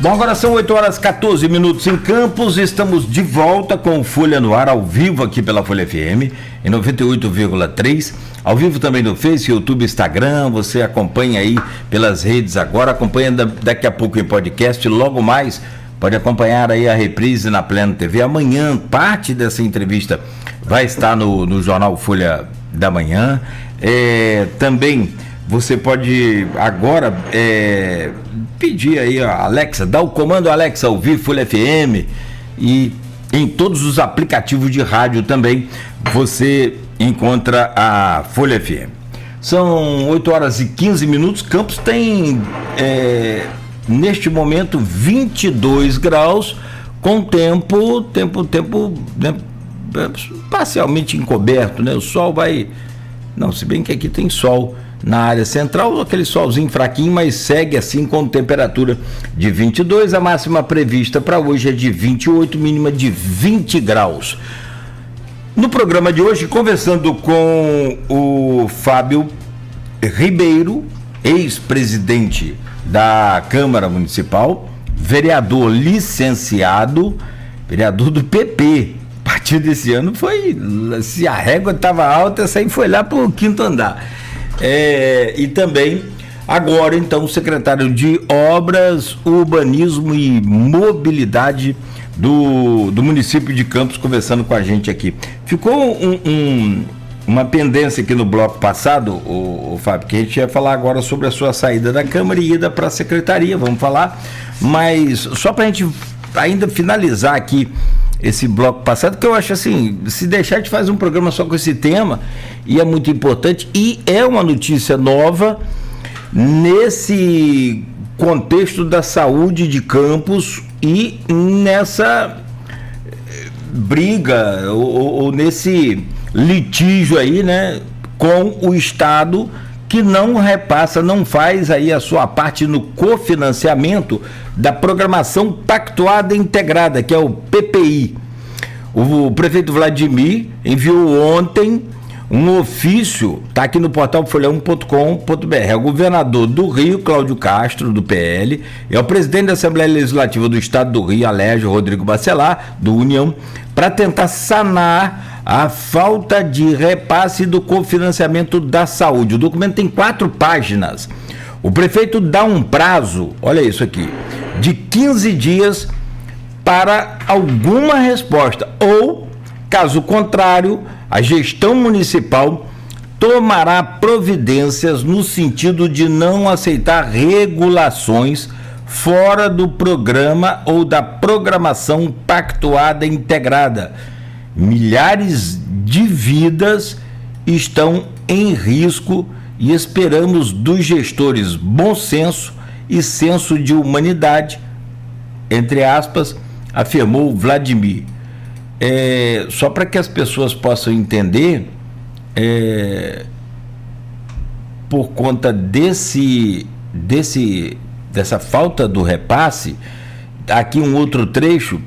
Bom, agora são 8 horas 14 minutos em Campos, estamos de volta com Folha no Ar, ao vivo aqui pela Folha FM, em 98,3, ao vivo também no Face, YouTube, Instagram, você acompanha aí pelas redes agora, acompanha daqui a pouco em podcast, logo mais pode acompanhar aí a reprise na Pleno TV. Amanhã, parte dessa entrevista vai estar no jornal Folha da Manhã, também... Você pode agora pedir aí a Alexa, dá o comando Alexa, ouvir Folha FM, e em todos os aplicativos de rádio também você encontra a Folha FM. São 8 horas e 15 minutos, Campos tem neste momento 22 graus, com tempo né, parcialmente encoberto, né? O sol vai... Não, se bem que aqui tem sol na área central, aquele solzinho fraquinho, mas segue assim com temperatura de 22, a máxima prevista para hoje é de 28, mínima de 20 graus. No programa de hoje, conversando com o Fábio Ribeiro, ex-presidente da Câmara Municipal, vereador licenciado, vereador do PP. A partir desse ano foi, se a régua estava alta, essa aí foi lá para o 5º andar. E também agora então o secretário de Obras, Urbanismo e Mobilidade do município de Campos, conversando com a gente aqui. Ficou uma pendência aqui no bloco passado, o Fábio, que a gente ia falar agora sobre a sua saída da Câmara e ida para a secretaria, vamos falar, mas só para a gente ainda finalizar aqui esse bloco passado, que eu acho assim, se deixar a gente faz um programa só com esse tema, e é muito importante, e é uma notícia nova nesse contexto da saúde de Campos e nessa briga ou nesse litígio aí, né, com o Estado, que não repassa, não faz aí a sua parte no cofinanciamento da programação pactuada integrada, que é o PPI. O prefeito Vladimir enviou ontem um ofício, está aqui no portal folha1.com.br, é o governador do Rio, Cláudio Castro, do PL, é o presidente da Assembleia Legislativa do Estado do Rio, Alérgio Rodrigo Bacelar, do União, para tentar sanar a falta de repasse do cofinanciamento da saúde. O documento tem 4 páginas. O prefeito dá um prazo, olha isso aqui, de 15 dias para alguma resposta, ou, caso contrário, a gestão municipal tomará providências no sentido de não aceitar regulações fora do programa ou da programação pactuada integrada. Milhares de vidas estão em risco e esperamos dos gestores bom senso e senso de humanidade, entre aspas, afirmou Vladimir. Só para que as pessoas possam entender, por conta dessa falta do repasse, aqui um outro trecho,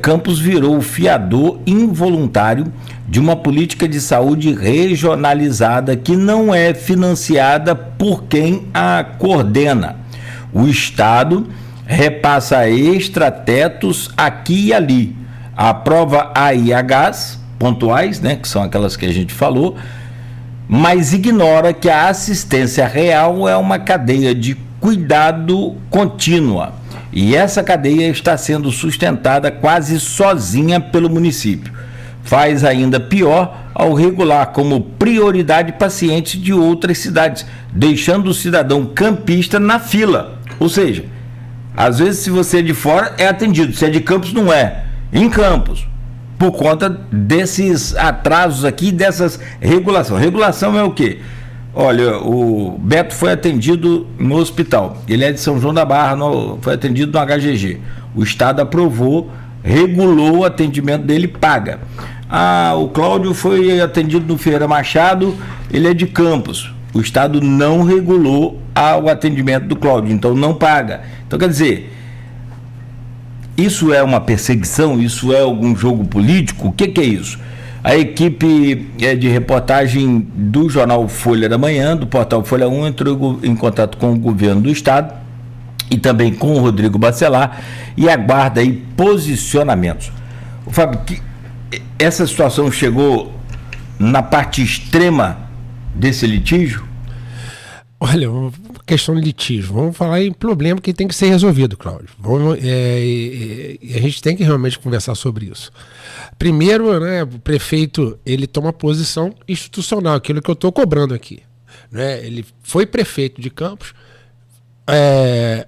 Campos virou o fiador involuntário de uma política de saúde regionalizada que não é financiada por quem a coordena. O Estado repassa extratetos aqui e ali, aprova AIHs pontuais, né, que são aquelas que a gente falou, mas ignora que a assistência real é uma cadeia de cuidado contínua. E essa cadeia está sendo sustentada quase sozinha pelo município. Faz ainda pior ao regular como prioridade pacientes de outras cidades, deixando o cidadão campista na fila. Ou seja, às vezes se você é de fora é atendido, se é de Campos não é. Em Campos, por conta desses atrasos aqui, dessas regulações. Regulação é o quê? Olha, o Beto foi atendido no hospital, ele é de São João da Barra, foi atendido no HGG. O Estado aprovou, regulou o atendimento dele, paga. O Cláudio foi atendido no Ferreira Machado, ele é de Campos. O Estado não regulou o atendimento do Cláudio, então não paga. Então, quer dizer, isso é uma perseguição? Isso é algum jogo político? O que é isso? A equipe de reportagem do jornal Folha da Manhã, do portal Folha 1, entrou em contato com o governo do Estado e também com o Rodrigo Bacelar, e aguarda aí posicionamentos. Fábio, essa situação chegou na parte extrema desse litígio? Olha, questão de litígio, vamos falar em problema que tem que ser resolvido, Cláudio. A gente tem que realmente conversar sobre isso. Primeiro, né, o prefeito ele toma posição institucional, aquilo que eu estou cobrando aqui. Né? Ele foi prefeito de Campos,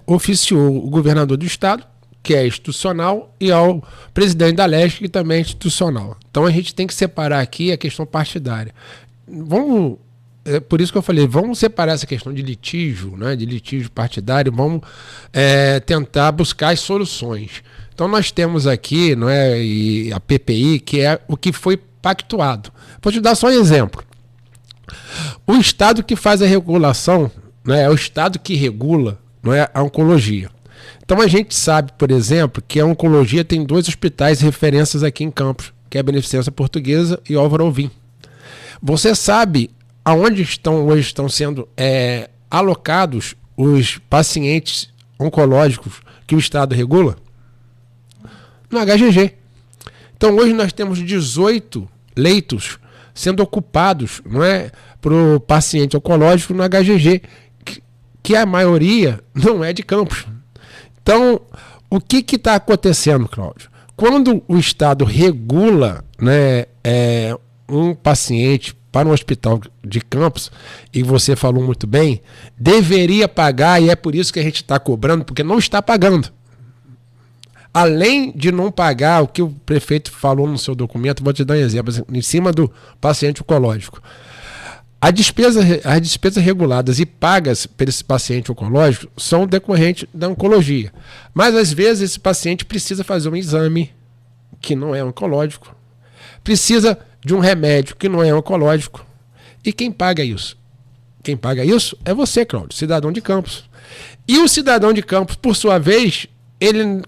oficiou o governador do estado, que é institucional, e ao presidente da Leste, que também é institucional. Então a gente tem que separar aqui a questão partidária. Por isso que eu falei, vamos separar essa questão de litígio, né, de litígio partidário, vamos tentar buscar as soluções. Então nós temos aqui, não é, e a PPI, que é o que foi pactuado. Vou te dar só um exemplo. O estado que faz a regulação, né, é o estado que regula, não é, a oncologia. Então a gente sabe, por exemplo, que a oncologia tem 2 hospitais referências aqui em Campos, que é a Beneficência Portuguesa e Álvaro Alvim. Você sabe aonde hoje estão sendo alocados os pacientes oncológicos que o estado regula? No HGG. Então hoje nós temos 18 leitos sendo ocupados, não é, para o paciente oncológico no HGG, que a maioria não é de Campos. Então, o que está acontecendo, Cláudio? Quando o estado regula, né, um paciente para um hospital de Campos, e você falou muito bem, deveria pagar, e é por isso que a gente está cobrando, porque não está pagando. Além de não pagar o que o prefeito falou no seu documento, vou te dar um exemplo, em cima do paciente oncológico. As despesas reguladas e pagas por esse paciente oncológico são decorrentes da oncologia. Mas, às vezes, esse paciente precisa fazer um exame que não é oncológico, precisa de um remédio que não é oncológico. E quem paga isso? Quem paga isso é você, Cláudio, cidadão de Campos. E o cidadão de Campos, por sua vez,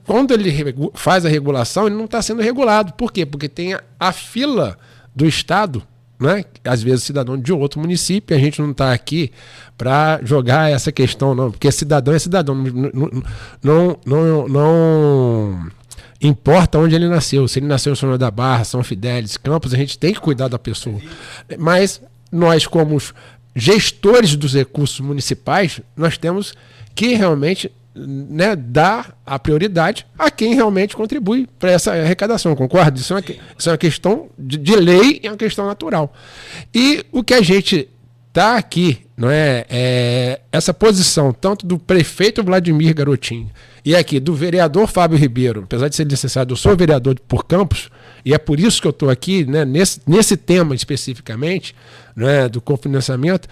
quando ele faz a regulação, ele não está sendo regulado. Por quê? Porque tem a fila do Estado, né? Às vezes cidadão de outro município, a gente não está aqui para jogar essa questão, não, porque cidadão é cidadão, não importa onde ele nasceu, se ele nasceu em São João da Barra, São Fidélis, Campos, a gente tem que cuidar da pessoa. Mas nós, como gestores dos recursos municipais, nós temos que realmente, né, dar a prioridade a quem realmente contribui para essa arrecadação, concorda? Isso é uma questão de lei e é uma questão natural. E o que a gente está aqui, não é essa posição tanto do prefeito Vladimir Garotinho e aqui do vereador Fábio Ribeiro, apesar de ser licenciado, eu sou vereador por Campos, e é por isso que eu estou aqui, né, nesse tema especificamente, né, do cofinanciamento,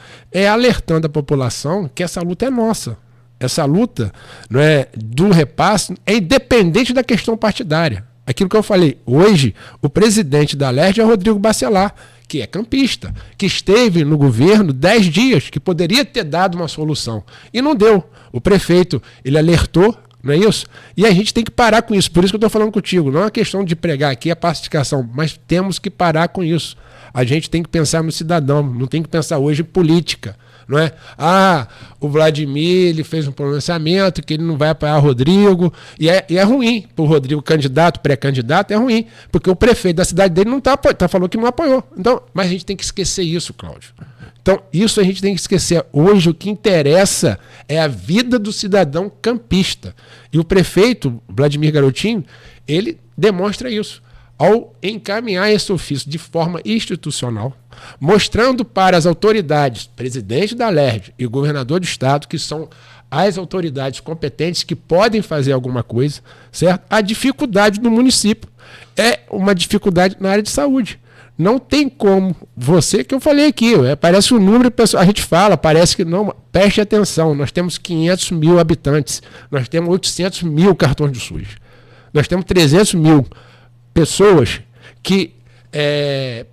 alertando a população que essa luta é nossa. Essa luta, não é, do repasse é independente da questão partidária. Aquilo que eu falei, hoje o presidente da LERJ é o Rodrigo Bacelar, que é campista, que esteve no governo 10 dias, que poderia ter dado uma solução. E não deu. O prefeito, ele alertou, não é isso? E a gente tem que parar com isso. Por isso que eu estou falando contigo. Não é uma questão de pregar aqui a pacificação, mas temos que parar com isso. A gente tem que pensar no cidadão, não tem que pensar hoje em política. Não é? O Vladimir ele fez um pronunciamento que ele não vai apoiar o Rodrigo, e é ruim para o Rodrigo, candidato, pré-candidato, é ruim, porque o prefeito da cidade dele não falou que não apoiou. Então, mas a gente tem que esquecer isso, Cláudio. Então, isso a gente tem que esquecer. Hoje o que interessa é a vida do cidadão campista. E o prefeito, Vladimir Garotinho, ele demonstra isso ao encaminhar esse ofício de forma institucional, mostrando para as autoridades, presidente da LERJ e governador do estado, que são as autoridades competentes que podem fazer alguma coisa, certo? A dificuldade do município é uma dificuldade na área de saúde. Não tem como você, que eu falei aqui, parece o número de pessoas, a gente fala, parece que não, preste atenção, nós temos 500 mil habitantes, nós temos 800 mil cartões do SUS, nós temos 300 mil pessoas que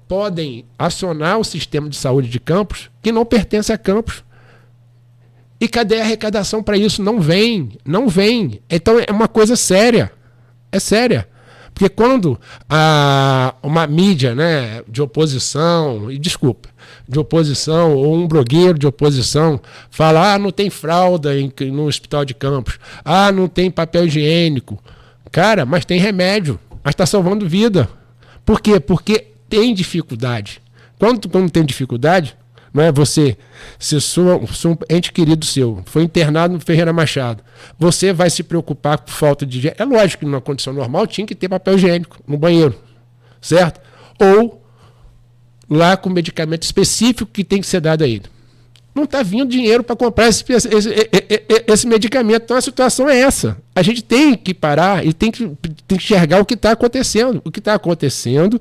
podem acionar o sistema de saúde de Campos, que não pertence a Campos. E cadê a arrecadação para isso? Não vem. Então é uma coisa séria. É séria. Porque quando uma mídia, né, de oposição, e desculpa, de oposição, ou um blogueiro de oposição, fala, não tem fralda no Hospital de Campos, não tem papel higiênico. Cara, mas tem remédio, mas está salvando vida. Por quê? Porque tem dificuldade. Quando tem dificuldade, não é você, se um ente querido seu foi internado no Ferreira Machado, você vai se preocupar com falta de higiene. É lógico que numa condição normal tinha que ter papel higiênico no banheiro, certo? Ou lá com medicamento específico que tem que ser dado a ele. Não está vindo dinheiro para comprar esse medicamento. Então a situação é essa. A gente tem que parar e tem que enxergar o que está acontecendo. O que está acontecendo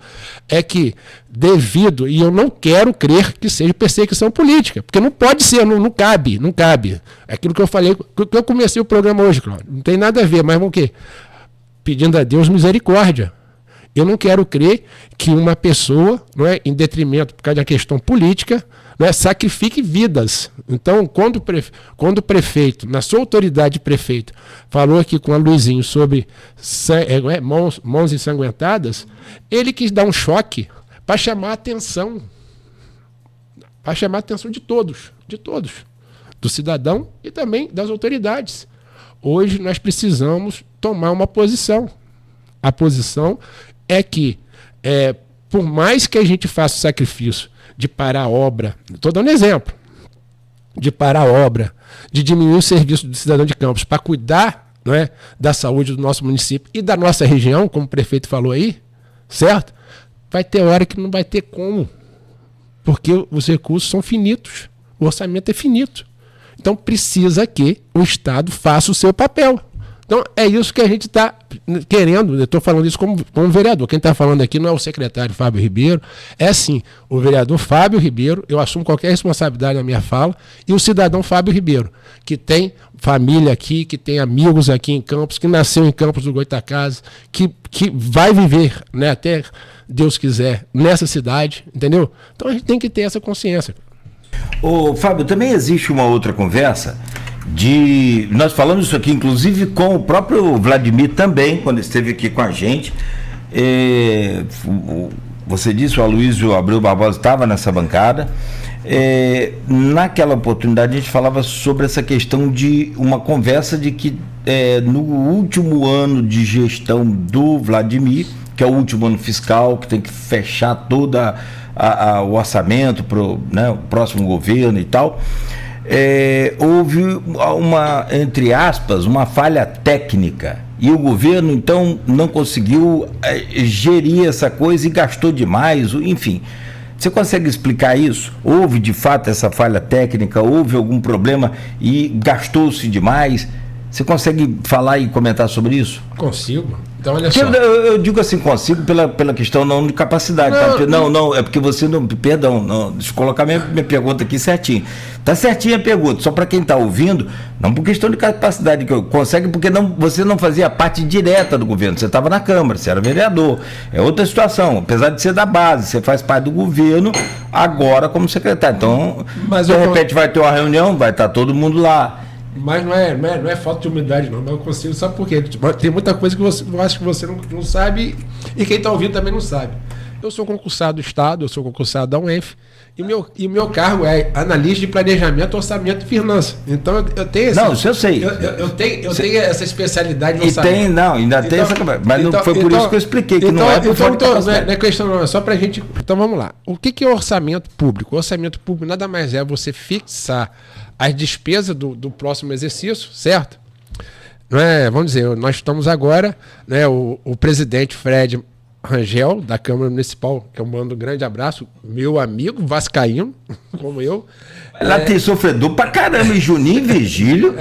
é que, devido, e eu não quero crer que seja perseguição política, porque não pode ser, não cabe. É aquilo que eu falei, que eu comecei o programa hoje, Cláudio. Não tem nada a ver, mas vamos o quê? Pedindo a Deus misericórdia. Eu não quero crer que uma pessoa, não é, em detrimento, por causa da questão política, não é, sacrifique vidas. Então, quando o prefeito, na sua autoridade de prefeito, falou aqui com a Luizinho sobre mãos ensanguentadas, ele quis dar um choque para chamar a atenção. Para chamar a atenção de todos, do cidadão e também das autoridades. Hoje nós precisamos tomar uma posição. A posição é que, por mais que a gente faça o sacrifício de parar a obra, estou dando exemplo, de parar a obra, de diminuir o serviço do cidadão de Campos para cuidar, não é, da saúde do nosso município e da nossa região, como o prefeito falou aí, certo? Vai ter hora que não vai ter como, porque os recursos são finitos, o orçamento é finito. Então precisa que o Estado faça o seu papel. Então, é isso que a gente está querendo. Eu estou falando isso como vereador. Quem está falando aqui não é o secretário Fábio Ribeiro, é sim o vereador Fábio Ribeiro. Eu assumo qualquer responsabilidade na minha fala. E o cidadão Fábio Ribeiro, que tem família aqui, que tem amigos aqui em Campos, que nasceu em Campos do Goitacazes, que vai viver, né, até Deus quiser, nessa cidade, entendeu? Então, a gente tem que ter essa consciência. Ô, Fábio, também existe uma outra conversa. Nós falamos isso aqui, inclusive, com o próprio Vladimir também, quando esteve aqui com a gente. Você disse, o Aloysio Abreu Barbosa estava nessa bancada. Naquela oportunidade, a gente falava sobre essa questão de uma conversa de que no último ano de gestão do Vladimir, que é o último ano fiscal, que tem que fechar todo o orçamento para o próximo governo e tal. Houve entre aspas, uma falha técnica e o governo então não conseguiu gerir essa coisa e gastou demais, enfim. Você consegue explicar isso? Houve de fato essa falha técnica, houve algum problema e gastou-se demais? Você consegue falar e comentar sobre isso? Consigo. Então, olha só. Eu digo assim, consigo pela questão não de capacidade. Não, é porque você não. Perdão, não, deixa eu colocar minha pergunta aqui certinho. Está certinha a pergunta, só para quem está ouvindo, não por questão de capacidade, que eu consegue, porque você não fazia parte direta do governo, você estava na Câmara, você era vereador. É outra situação, apesar de ser da base, você faz parte do governo agora como secretário. Então, de repente vai ter uma reunião, vai estar todo mundo lá. Mas não é falta de humildade, não. Mas eu consigo, sabe por quê? Tem muita coisa que eu acho que você não sabe e quem está ouvindo também não sabe. Eu sou concursado do Estado, eu sou concursado da UENF e o meu cargo é analista de planejamento, orçamento e finanças. Então eu tenho esse. Não, isso eu sei. Eu tenho essa especialidade no orçamento. Ainda tem essa. Mas não foi por isso que eu expliquei, que não é por não é questão, não, é só pra gente. Então vamos lá. O que é orçamento público? O orçamento público nada mais é você fixar as despesas do próximo exercício, certo? Não é, vamos dizer, nós estamos agora, né, o presidente Fred Rangel, da Câmara Municipal, que eu mando um grande abraço, meu amigo vascaíno, como eu. Lá tem sofredor pra caramba, e Juninho Virgílio.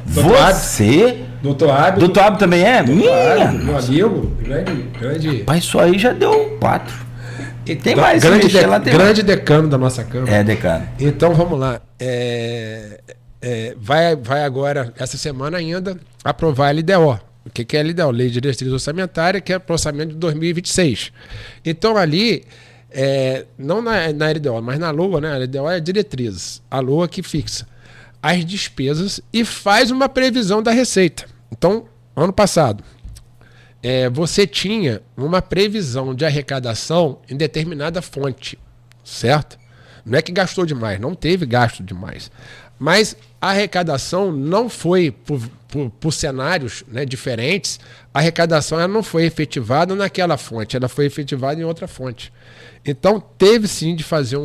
Você... Doutor Ábio. Doutor Ábio também é? Minha! Meu amigo, grande... Mas isso aí já deu 4. E tem então, mais. Grande decano da nossa Câmara. É, decano. Então, vamos lá. Vai agora, essa semana ainda, aprovar a LDO. O que é a LDO? Lei de Diretriz Orçamentária, que é o orçamento de 2026. Então, ali, não na LDO, mas na LOA, né? A LDO é a diretriz. A LOA que fixa as despesas e faz uma previsão da receita. Então, ano passado, você tinha uma previsão de arrecadação em determinada fonte, certo? Não é que gastou demais, não teve gasto demais. Mas a arrecadação não foi por cenários, né, diferentes. A arrecadação ela não foi efetivada naquela fonte, ela foi efetivada em outra fonte. Então teve sim de fazer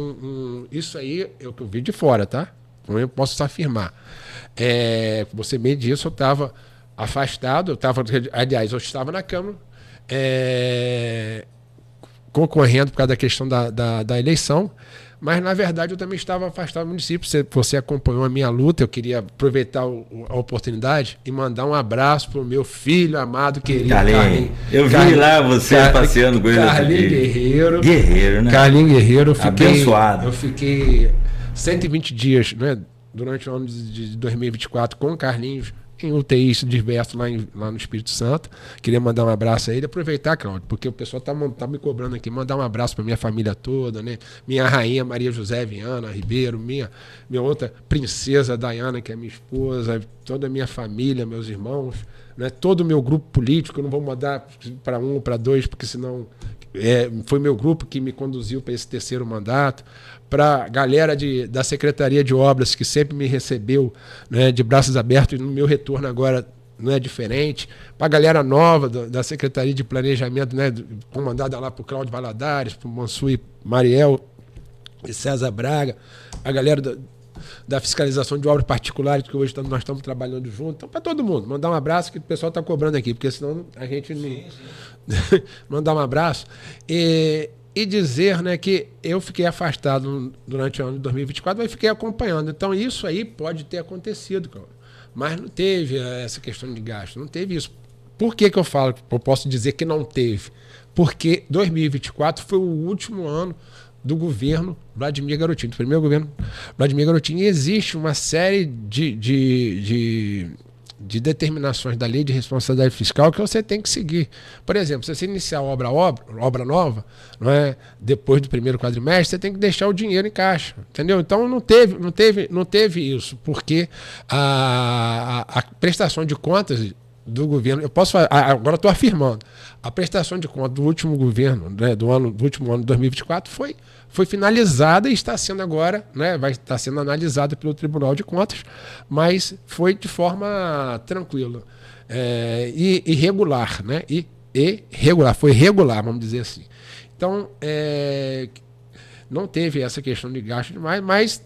isso aí é o que eu vi de fora, tá? Eu posso afirmar. Você meio disso, eu estava afastado, eu estava na Câmara concorrendo por causa da questão da eleição, mas na verdade eu também estava afastado do município. Você acompanhou a minha luta, eu queria aproveitar a oportunidade e mandar um abraço para o meu filho amado, querido Carlinhos. Eu vi lá você passeando com ele. Carlinhos Guerreiro. Guerreiro, né? Carlinhos Guerreiro. Abençoado. Eu fiquei 120 dias, né, durante o ano de 2024 com o Carlinhos em UTI diverso lá no Espírito Santo. Queria mandar um abraço a ele, aproveitar, Cláudio, porque o pessoal tá me cobrando aqui, mandar um abraço para minha família toda, né? Minha rainha Maria José Viana Ribeiro, minha outra princesa Dayana, que é minha esposa, toda a minha família, meus irmãos, né? Todo o meu grupo político. Eu não vou mandar para um ou para dois, porque senão foi meu grupo que me conduziu para esse terceiro mandato. Para a galera da Secretaria de Obras, que sempre me recebeu, né, de braços abertos, e no meu retorno agora não é diferente. Para a galera nova da Secretaria de Planejamento, né, comandada lá por Cláudio Valadares, por Mansur Mariel e César Braga, a galera da fiscalização de obras particulares, que hoje nós estamos trabalhando junto. Então, para todo mundo, mandar um abraço, que o pessoal está cobrando aqui, porque senão a gente não... mandar um abraço. E dizer, né, que eu fiquei afastado durante o ano de 2024, mas fiquei acompanhando. Então, isso aí pode ter acontecido, Cláudio. Mas não teve essa questão de gasto, não teve isso. Por que eu falo, eu posso dizer que não teve? Porque 2024 foi o último ano do governo Vladimir Garotinho, do primeiro governo Vladimir Garotinho, e existe uma série de determinações da lei de responsabilidade fiscal que você tem que seguir. Por exemplo, se você iniciar obra nova, não é, depois do primeiro quadrimestre, você tem que deixar o dinheiro em caixa, entendeu? Então não teve isso, porque a prestação de contas do governo, agora estou afirmando, a prestação de contas do último governo, né, do último ano de 2024 foi finalizada e está sendo agora, né, vai estar sendo analisada pelo Tribunal de Contas, mas foi de forma tranquila e regular, né, foi regular, vamos dizer assim. Então, não teve essa questão de gasto demais, mas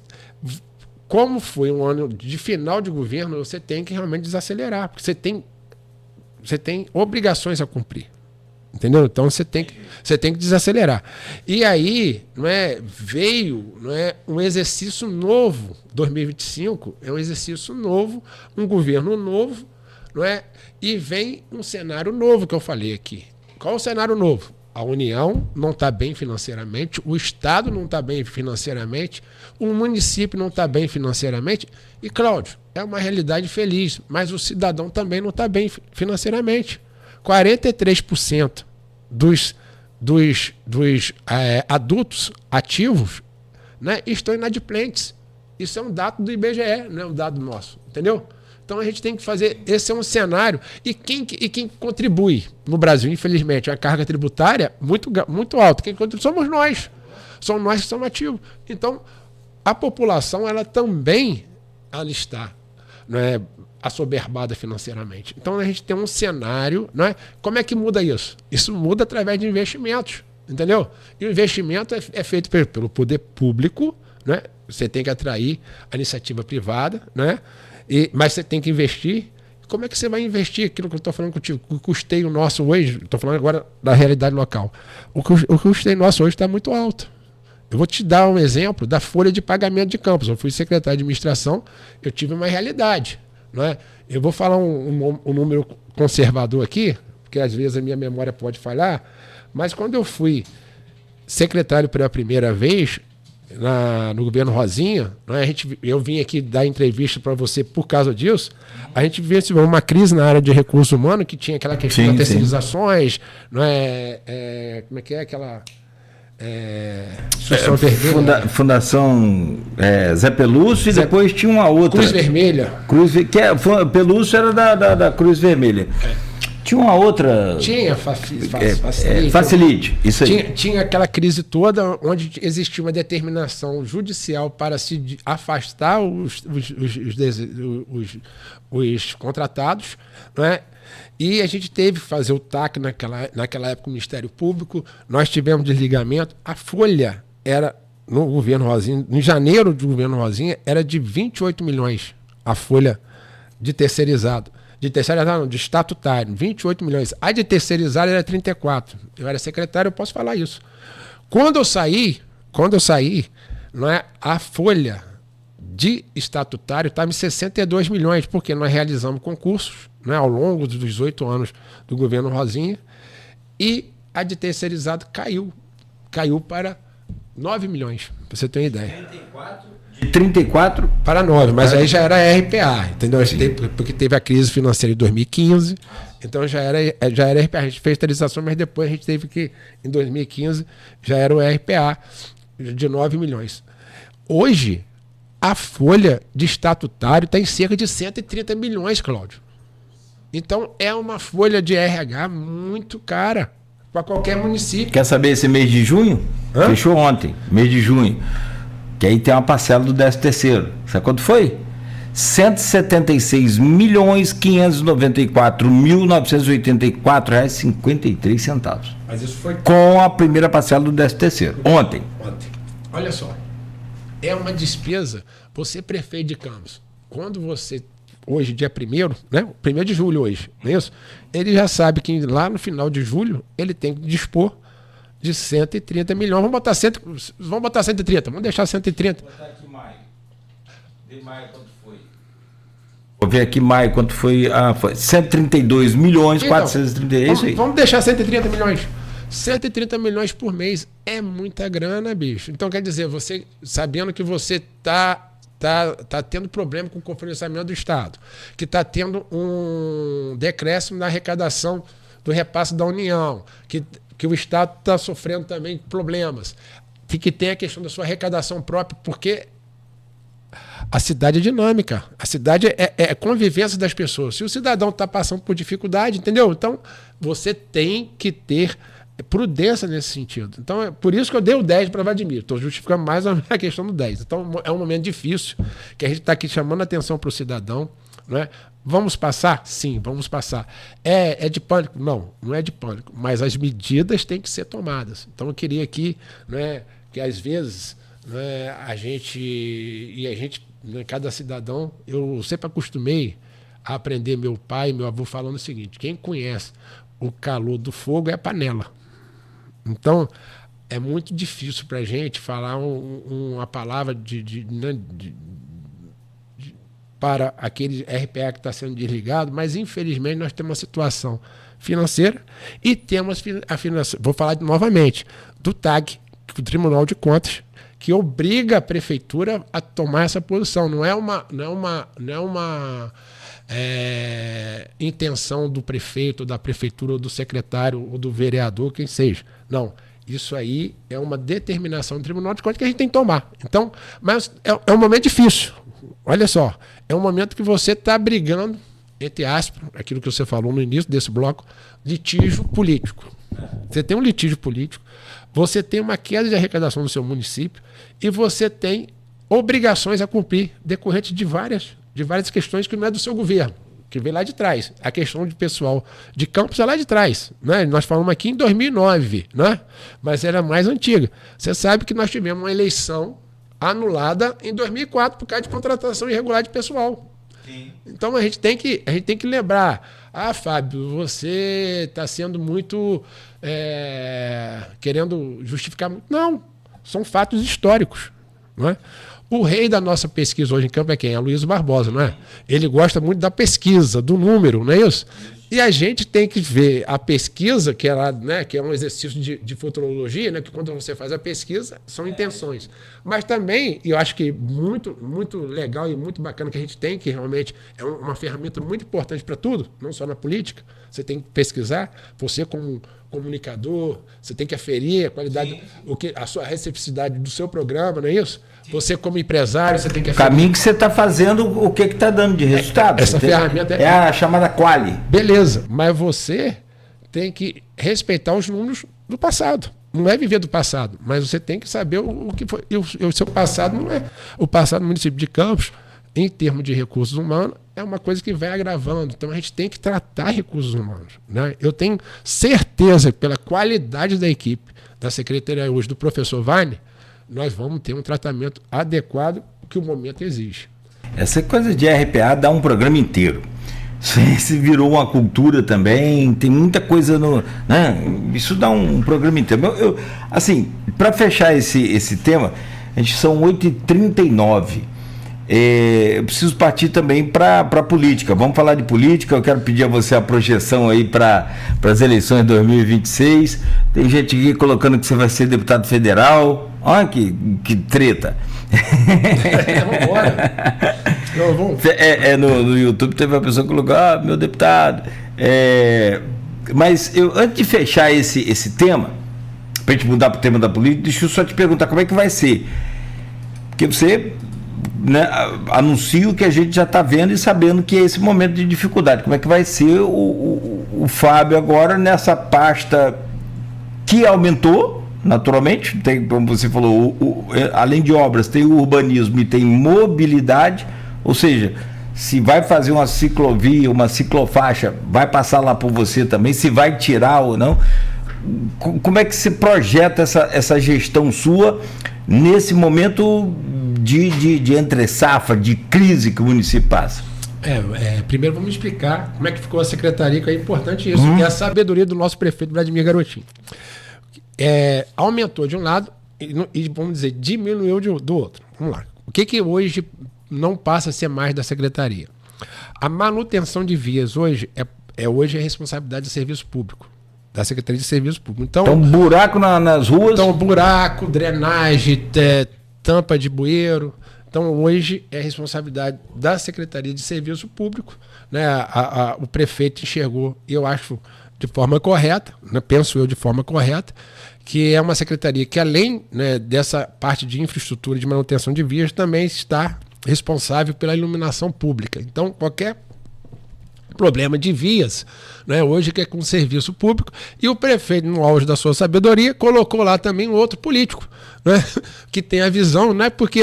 como foi um ano de final de governo, você tem que realmente desacelerar, porque você tem obrigações a cumprir. Entendeu? Então você tem que desacelerar. E aí, veio um exercício novo. 2025 é um exercício novo, um governo novo, e vem um cenário novo que eu falei aqui. Qual o cenário novo? A União não está bem financeiramente, o Estado não está bem financeiramente, o município não está bem financeiramente. E, Cláudio, é uma realidade feliz, mas o cidadão também não está bem financeiramente. 43% dos adultos ativos, né, estão inadimplentes. Isso é um dado do IBGE, não é um dado nosso, entendeu? Então a gente tem que fazer, esse é um cenário. E quem contribui no Brasil, infelizmente, é uma carga tributária muito alta. Quem contribui somos nós. Somos nós que somos ativos. Então, a população, ela também está, né, assoberbada financeiramente. Então a gente tem um cenário, não é? Como é que muda isso? Isso muda através de investimentos, entendeu? E o investimento é feito pelo poder público, né? Você tem que atrair a iniciativa privada, né? Mas você tem que investir. Como é que você vai investir aquilo que eu estou falando contigo? O custeio nosso hoje, estou falando agora da realidade local, o custeio nosso hoje está muito alto. Eu vou te dar um exemplo da folha de pagamento de Campos. Eu fui secretário de administração, eu tive uma realidade. Não é? Eu vou falar um número conservador aqui, porque às vezes a minha memória pode falhar, mas quando eu fui secretário pela primeira vez no governo Rosinha, não é? Eu vim aqui dar entrevista para você por causa disso. A gente viu uma crise na área de recursos humanos, que tinha aquela questão das terceirizações, não é? Como é que é aquela... Fundação Zé Pelúcio, e depois tinha uma outra. Cruz Vermelha. Pelúcio era da Cruz Vermelha. Tinha uma outra... Tinha, facilite. Facilite, isso aí. Tinha aquela crise toda onde existia uma determinação judicial para se afastar os contratados, né? E a gente teve que fazer o TAC naquela época, o Ministério Público, nós tivemos desligamento, a folha era, no governo Rosinha, em janeiro do governo Rosinha, era de 28 milhões a folha de terceirizado. De terceirizado não, de estatutário, 28 milhões. A de terceirizado era 34. Eu era secretário, eu posso falar isso. Quando eu saí, não é, a folha de estatutário estava em 62 milhões, porque nós realizamos concursos, né, ao longo dos 8 anos do governo Rosinha, e a de terceirizado caiu para 9 milhões, para você ter uma ideia. 34 para 9, mas aí já era RPA, entendeu? Porque teve a crise financeira em 2015, então já era RPA. A gente fez terceirização, mas depois a gente teve que, em 2015, já era o RPA de 9 milhões. Hoje, a folha de estatutário está em cerca de 130 milhões, Cláudio. Então, é uma folha de RH muito cara para qualquer município. Quer saber esse mês de junho? Fechou ontem, mês de junho. Que aí tem uma parcela do 13º. Sabe quanto foi? 176.594.984 reais 53 centavos. Mas isso foi com a primeira parcela do 13º. Ontem. Olha só. É uma despesa. Você, prefeito de Campos, quando você, hoje, dia 1º, né? 1º de julho hoje, não é isso? Ele já sabe que lá no final de julho ele tem que dispor de 130 milhões. Vamos botar 130, vamos deixar 130. Vou botar aqui maio. De maio quanto foi? Vou ver aqui maio quanto foi. Foi 132 milhões, então, 430. É isso aí. Vamos deixar 130 milhões. 130 milhões por mês é muita grana, bicho. Então, quer dizer, você, sabendo que você tá tendo problema com o cofinanciamento do Estado, que está tendo um decréscimo na arrecadação do repasse da União, que o Estado está sofrendo também problemas, que tem a questão da sua arrecadação própria, porque a cidade é dinâmica, a cidade é convivência das pessoas. Se o cidadão está passando por dificuldade, entendeu? Então, você tem que ter prudência nesse sentido. Então, é por isso que eu dei o 10 para Vladimir. Estou justificando mais a questão do 10. Então, é um momento difícil, que a gente está aqui chamando a atenção para o cidadão, não é? Vamos passar? Sim, vamos passar. É de pânico? Não, não é de pânico. Mas as medidas têm que ser tomadas. Então eu queria aqui, né, que às vezes, né, a gente, né, cada cidadão, eu sempre acostumei a aprender meu pai e meu avô falando o seguinte: quem conhece o calor do fogo é a panela. Então, é muito difícil para a gente falar uma palavra para aquele RPA que está sendo desligado, mas infelizmente nós temos uma situação financeira e temos vou falar novamente, do TAG, do Tribunal de Contas, que obriga a prefeitura a tomar essa posição. Não é uma intenção do prefeito, da prefeitura, ou do secretário, ou do vereador, quem seja. Não. Isso aí é uma determinação do Tribunal de Contas que a gente tem que tomar. Então, mas é um momento difícil. Olha só, é um momento que você está brigando, entre aspas, aquilo que você falou no início desse bloco, litígio político. Você tem um litígio político, você tem uma queda de arrecadação no seu município e você tem obrigações a cumprir decorrentes de várias questões que não é do seu governo, que vem lá de trás. A questão de pessoal de Campos é lá de trás, né? Nós falamos aqui em 2009, né? Mas era mais antiga. Você sabe que nós tivemos uma eleição anulada em 2004 por causa de contratação irregular de pessoal. Sim. Então a gente tem que lembrar: Fábio, você está sendo muito querendo justificar. Não, são fatos históricos, não é? O rei da nossa pesquisa hoje em Campos é quem? É Luiz Barbosa, não é? Ele gosta muito da pesquisa, do número, não é isso? E a gente tem que ver a pesquisa, que é um exercício de futurologia, né, que quando você faz a pesquisa, são intenções. Mas também, e eu acho que muito, muito legal e muito bacana que a gente tem, que realmente é uma ferramenta muito importante para tudo, não só na política, você tem que pesquisar, você como comunicador, você tem que aferir a qualidade, a sua receptividade do seu programa, não é isso? Sim. Você como empresário, você tem que... O caminho que você está fazendo, o que está dando de resultado. Essa ferramenta é a chamada quali. Beleza, mas você tem que respeitar os números do passado. Não é viver do passado, mas você tem que saber o que foi. E o seu passado não é. O passado do município de Campos, em termos de recursos humanos, é uma coisa que vai agravando. Então a gente tem que tratar recursos humanos, né? Eu tenho certeza, pela qualidade da equipe da secretaria hoje, do professor Wagner, nós vamos ter um tratamento adequado que o momento exige. Essa coisa de RPA dá um programa inteiro. Se virou uma cultura também, tem muita coisa no, né? Isso dá um programa inteiro. Assim, para fechar esse tema, a gente são 8h39. Eu preciso partir também para a política. Vamos falar de política. Eu quero pedir a você a projeção aí para as eleições de 2026. Tem gente aqui colocando que você vai ser deputado federal. Olha que treta. No YouTube teve uma pessoa que colocou: meu deputado. Mas antes de fechar esse tema, para a gente mudar para o tema da política, deixa eu só te perguntar como é que vai ser. Porque você, né, anuncia o que a gente já está vendo e sabendo que é esse momento de dificuldade. Como é que vai ser o Fábio agora nessa pasta que aumentou? Naturalmente, tem, como você falou, além de obras, tem o urbanismo e tem mobilidade, ou seja, se vai fazer uma ciclovia, uma ciclofaixa, vai passar lá por você também, se vai tirar ou não. Como é que se projeta essa gestão sua nesse momento de entre-safra, de crise que o município passa? Primeiro vamos explicar como é que ficou a secretaria, que é importante isso, que é a sabedoria do nosso prefeito Vladimir Garotinho. Aumentou de um lado e, vamos dizer, diminuiu do outro. Vamos lá. O que hoje não passa a ser mais da secretaria? A manutenção de vias hoje hoje é responsabilidade do serviço público, da Secretaria de Serviço Público. Então buraco nas ruas? Então, buraco, drenagem, tampa de bueiro. Então, hoje é responsabilidade da Secretaria de Serviço Público, né? O prefeito enxergou, eu acho, de forma correta, né? Penso eu de forma correta, que é uma secretaria que, além, né, dessa parte de infraestrutura de manutenção de vias, também está responsável pela iluminação pública. Então, qualquer problema de vias, né, hoje que é com o serviço público, e o prefeito, no auge da sua sabedoria, colocou lá também um outro político, né, que tem a visão, né, porque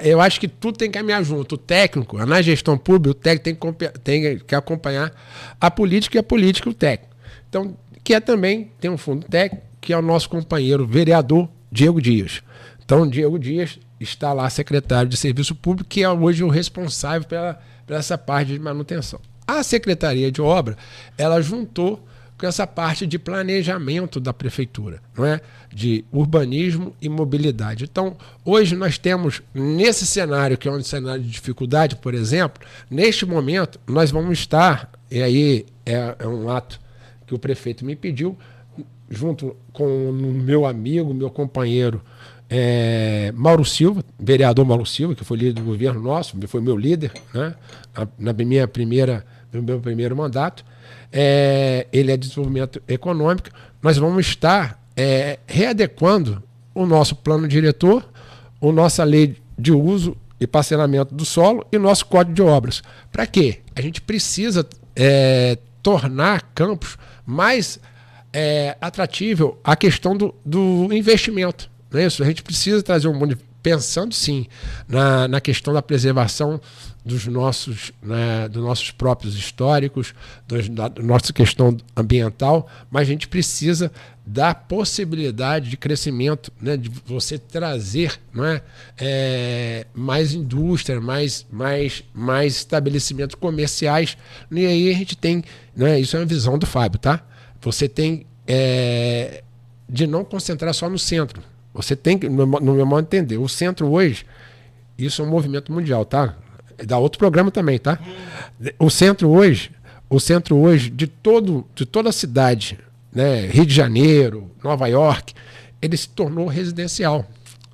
eu acho que tudo tem que caminhar junto. O técnico, na gestão pública, o técnico tem que acompanhar a política e a política o técnico. Então, também tem um fundo técnico, que é o nosso companheiro vereador Diego Dias. Então, Diego Dias está lá, secretário de Serviço Público, que é hoje o responsável pela essa parte de manutenção. A Secretaria de Obra, ela juntou com essa parte de planejamento da prefeitura, não é? De urbanismo e mobilidade. Então, hoje nós temos, nesse cenário, que é um cenário de dificuldade, por exemplo, neste momento, nós vamos estar, e aí é um ato que o prefeito me pediu, junto com o meu amigo, meu companheiro Mauro Silva, vereador Mauro Silva, que foi líder do governo nosso, foi meu líder, né, no meu primeiro mandato. Ele é de desenvolvimento econômico. Nós vamos estar readequando o nosso plano diretor, a nossa lei de uso e parcelamento do solo e o nosso código de obras. Para quê? A gente precisa tornar Campos mais atratível a questão do investimento. Não é isso? A gente precisa trazer um mundo pensando sim na questão da preservação dos nossos próprios históricos, da nossa questão ambiental, mas a gente precisa da possibilidade de crescimento, né, de você trazer, não mais indústria, mais estabelecimentos comerciais, e aí a gente tem, isso é uma visão do Fábio, tá? Você tem de não concentrar só no centro. Você tem que, no meu modo de entender, o centro hoje, isso é um movimento mundial, tá? Dá outro programa também, tá? O centro hoje de toda a cidade, né, Rio de Janeiro, Nova York, ele se tornou residencial.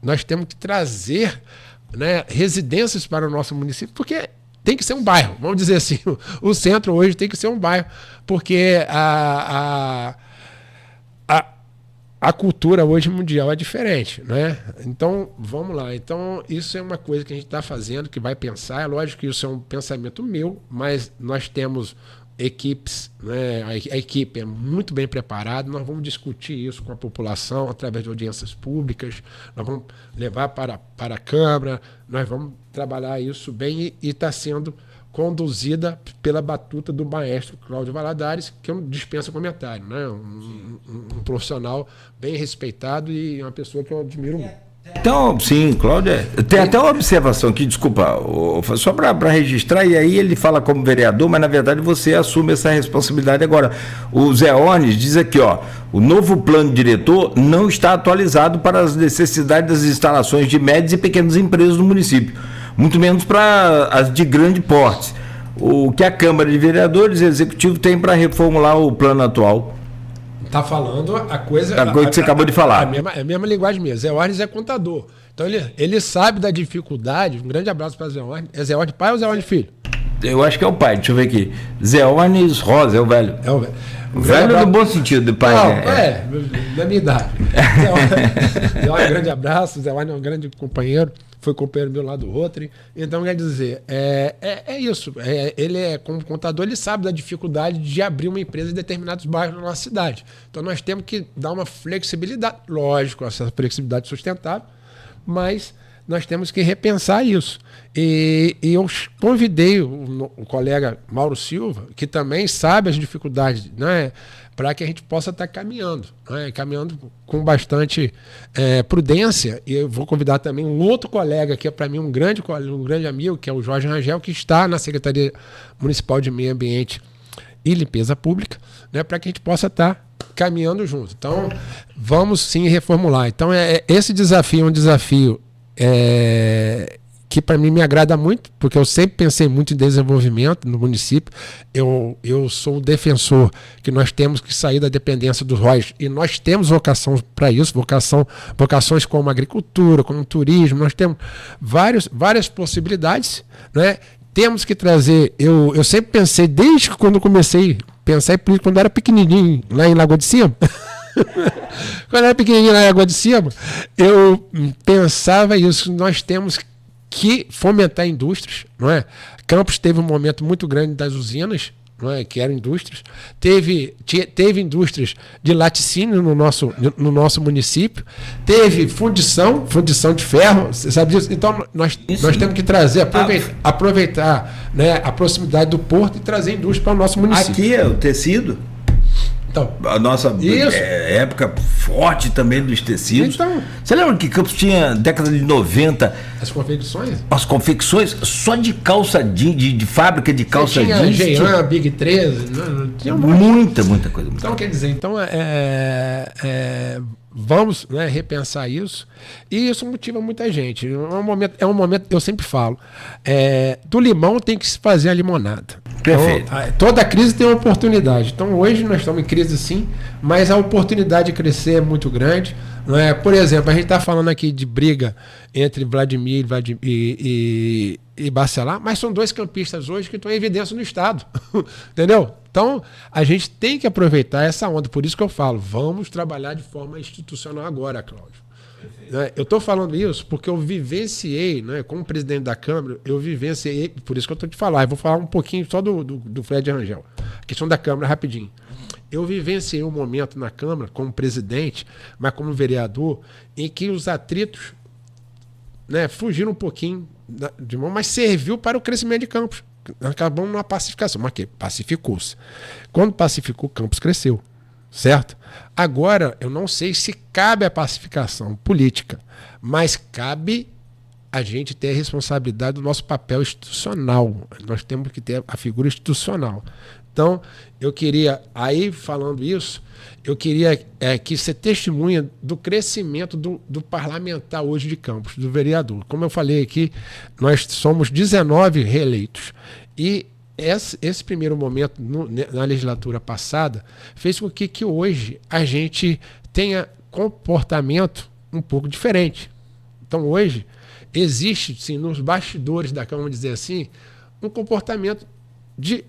Nós temos que trazer, né, residências para o nosso município, porque tem que ser um bairro, vamos dizer assim. O centro hoje tem que ser um bairro, porque a a cultura hoje mundial é diferente, né? Então, vamos lá. Então, isso é uma coisa que a gente está fazendo, que vai pensar. É lógico que isso é um pensamento meu, mas nós temos equipes, né? A equipe é muito bem preparada. Nós vamos discutir isso com a população através de audiências públicas. Nós vamos levar para a Câmara. Nós vamos trabalhar isso bem e está sendo conduzida pela batuta do maestro Cláudio Valadares, que eu dispenso comentário, né? Um profissional bem respeitado e uma pessoa que eu admiro muito. Então, sim, Cláudio, tem até uma observação aqui, desculpa, só para registrar, e aí ele fala como vereador, mas na verdade você assume essa responsabilidade agora. O Zé Ornes diz aqui, ó, o novo plano diretor não está atualizado para as necessidades das instalações de médias e pequenas empresas do município, muito menos para as de grande porte. O que a Câmara de Vereadores e Executivo tem para reformular o plano atual? Está falando a coisa que você acabou de falar. A mesma linguagem mesmo. Zé Ornes é contador. Então ele sabe da dificuldade. Um grande abraço para Zé Ornes. É Zé Ornes pai ou Zé Ornes filho? Eu acho que é o pai, deixa eu ver aqui. Zé Ornes Rosa, é o velho. É o velho. Velho no bom sentido, de pai. Não, da minha idade. Zé Ornes, grande abraço. Zé Ornes é um grande companheiro. Foi companheiro meu lá do Rotary. Então, quer dizer, é isso. Ele como contador, ele sabe da dificuldade de abrir uma empresa em determinados bairros na nossa cidade. Então, nós temos que dar uma flexibilidade. Lógico, essa flexibilidade sustentável, mas nós temos que repensar isso. E eu convidei o colega Mauro Silva, que também sabe as dificuldades, né, para que a gente possa estar caminhando, né, caminhando com bastante prudência. E eu vou convidar também um outro colega, que é para mim um grande amigo, que é o Jorge Rangel, que está na Secretaria Municipal de Meio Ambiente e Limpeza Pública, né, para que a gente possa estar caminhando junto. Então, vamos sim reformular. Então, esse desafio é um desafio que para mim me agrada muito, porque eu sempre pensei muito em desenvolvimento no município. Eu sou o defensor que nós temos que sair da dependência dos royalties, e nós temos vocação para isso, vocações como agricultura, como turismo, nós temos várias possibilidades, né? Temos que trazer, eu sempre pensei, desde quando eu comecei a pensar em política, quando eu era pequenininho, lá em Lagoa de Cima, quando eu era pequenininho lá em Lagoa de Cima, eu pensava isso, nós temos que fomentar indústrias, não é? Campos teve um momento muito grande das usinas, não é? Que eram indústrias. Teve indústrias de laticínio no nosso município. Teve fundição de ferro, você sabe disso? Então, nós temos que trazer, aproveitar, né, a proximidade do porto e trazer indústria para o nosso município. Aqui é o tecido. Então, a nossa época forte também dos tecidos. Então, você lembra que Campos tinha, década de 90... As confecções? As confecções só de calça jeans, de fábrica de calça jeans. Tinha Jean, Big 13, tinha muita coisa. Então, quer dizer, vamos, né, repensar isso, e isso motiva muita gente. É um momento, eu sempre falo, do limão tem que se fazer a limonada. Perfeito. Então, toda crise tem uma oportunidade. Então, hoje nós estamos em crise sim, mas a oportunidade de crescer é muito grande. Não é? Por exemplo, a gente está falando aqui de briga entre Vladimir e Bacelar, mas são dois campistas hoje que estão em evidência no Estado. Entendeu? Então, a gente tem que aproveitar essa onda. Por isso que eu falo, vamos trabalhar de forma institucional agora, Cláudio. Eu estou falando isso porque eu vivenciei, né, como presidente da Câmara, por isso que eu estou te falando. Eu vou falar um pouquinho só do Fred Rangel. A questão da Câmara, rapidinho. Eu vivenciei um momento na Câmara, como presidente, mas como vereador, em que os atritos, né, fugiram um pouquinho de mão, mas serviu para o crescimento de Campos. Acabamos numa pacificação. Mas que pacificou-se. Quando pacificou, Campos cresceu. Certo? Agora, eu não sei se cabe a pacificação política, mas cabe a gente ter a responsabilidade do nosso papel institucional. Nós temos que ter a figura institucional. Então, eu queria, aí falando isso, eu queria que você testemunha do crescimento do parlamentar hoje de Campos, do vereador. Como eu falei aqui, nós somos 19 reeleitos. E esse primeiro momento na legislatura passada fez com que hoje a gente tenha comportamento um pouco diferente. Então hoje existe, sim, nos bastidores da Câmara, vamos dizer assim, um comportamento de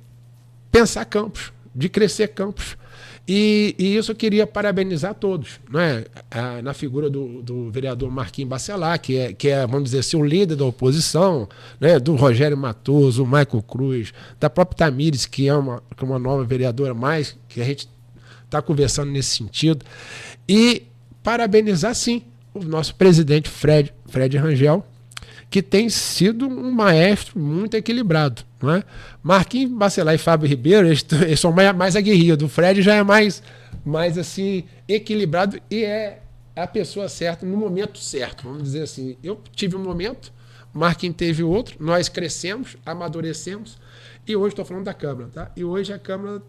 pensar Campos, de crescer Campos. E isso eu queria parabenizar todos, né? Na figura do vereador Marquinhos Bacelar, que é, vamos dizer assim, o líder da oposição, né? Do Rogério Matoso, o Michael Cruz, da própria Tamires, que é uma nova vereadora mais, que a gente está conversando nesse sentido. E parabenizar, sim, o nosso presidente Fred Rangel, que tem sido um maestro muito equilibrado. Não é? Marquinhos Bacelar e Fábio Ribeiro, eles são mais aguerridos. O Fred já é mais assim, equilibrado e é a pessoa certa no momento certo, vamos dizer assim. Eu tive um momento, Marquinhos teve outro, nós crescemos, amadurecemos, e hoje estou falando da Câmara. Tá? E hoje a Câmara,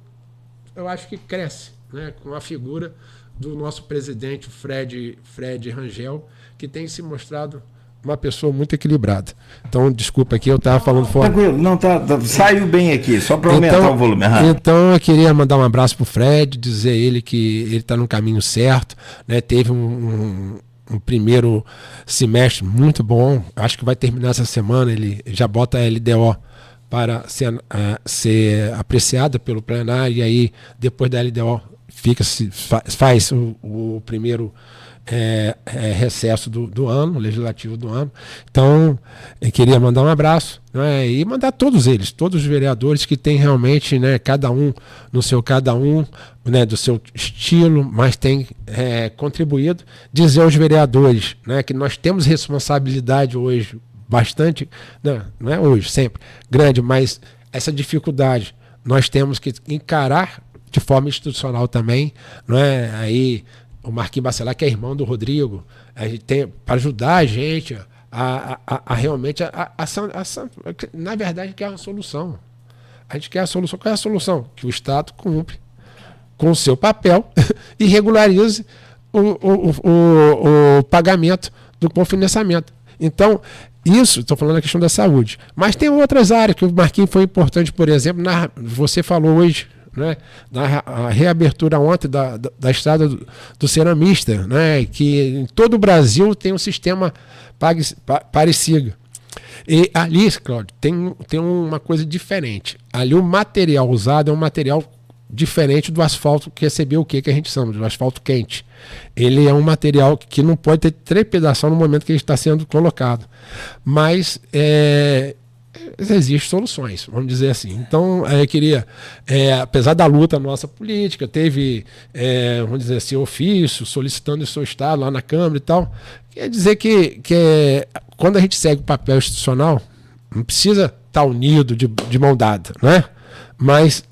eu acho que cresce, né? Com a figura do nosso presidente, Fred Rangel, que tem se mostrado uma pessoa muito equilibrada. Então, desculpa aqui, eu estava falando fora. Tranquilo, não, saiu bem aqui, só para aumentar o volume. Então, eu queria mandar um abraço para o Fred, dizer a ele que ele está no caminho certo, né? Teve um primeiro semestre muito bom, acho que vai terminar essa semana, ele já bota a LDO para ser apreciada pelo plenário, e aí, depois da LDO, faz o primeiro recesso do ano, legislativo do ano. Então, eu queria mandar um abraço, né, e mandar todos os vereadores que têm realmente, né, cada um, né, do seu estilo, mas tem contribuído. Dizer aos vereadores, né, que nós temos responsabilidade hoje, bastante, não é hoje, sempre, grande, mas essa dificuldade nós temos que encarar de forma institucional também, não é? Aí o Marquinhos Bacelar, que é irmão do Rodrigo, a gente tem para ajudar a gente a realmente na verdade quer uma solução. A gente quer a solução. Qual é a solução? Que o Estado cumpre com o seu papel e regularize o pagamento do confinanciamento. Então, isso, estou falando da questão da saúde. Mas tem outras áreas que o Marquinhos foi importante, por exemplo, você falou hoje, né, na reabertura ontem da estrada do ceramista, né, que em todo o Brasil tem um sistema parecido. E ali, Cláudio, tem uma coisa diferente. Ali o material usado é um material diferente do asfalto que recebeu o que a gente chama de asfalto quente. Ele é um material que não pode ter trepidação no momento que ele está sendo colocado. Mas existem soluções, vamos dizer assim. Então, eu queria, apesar da luta nossa política, teve, vamos dizer assim, ofício solicitando o seu estado lá na Câmara e tal. Quer dizer que quando a gente segue o papel institucional, não precisa estar unido de mão dada, né? Mas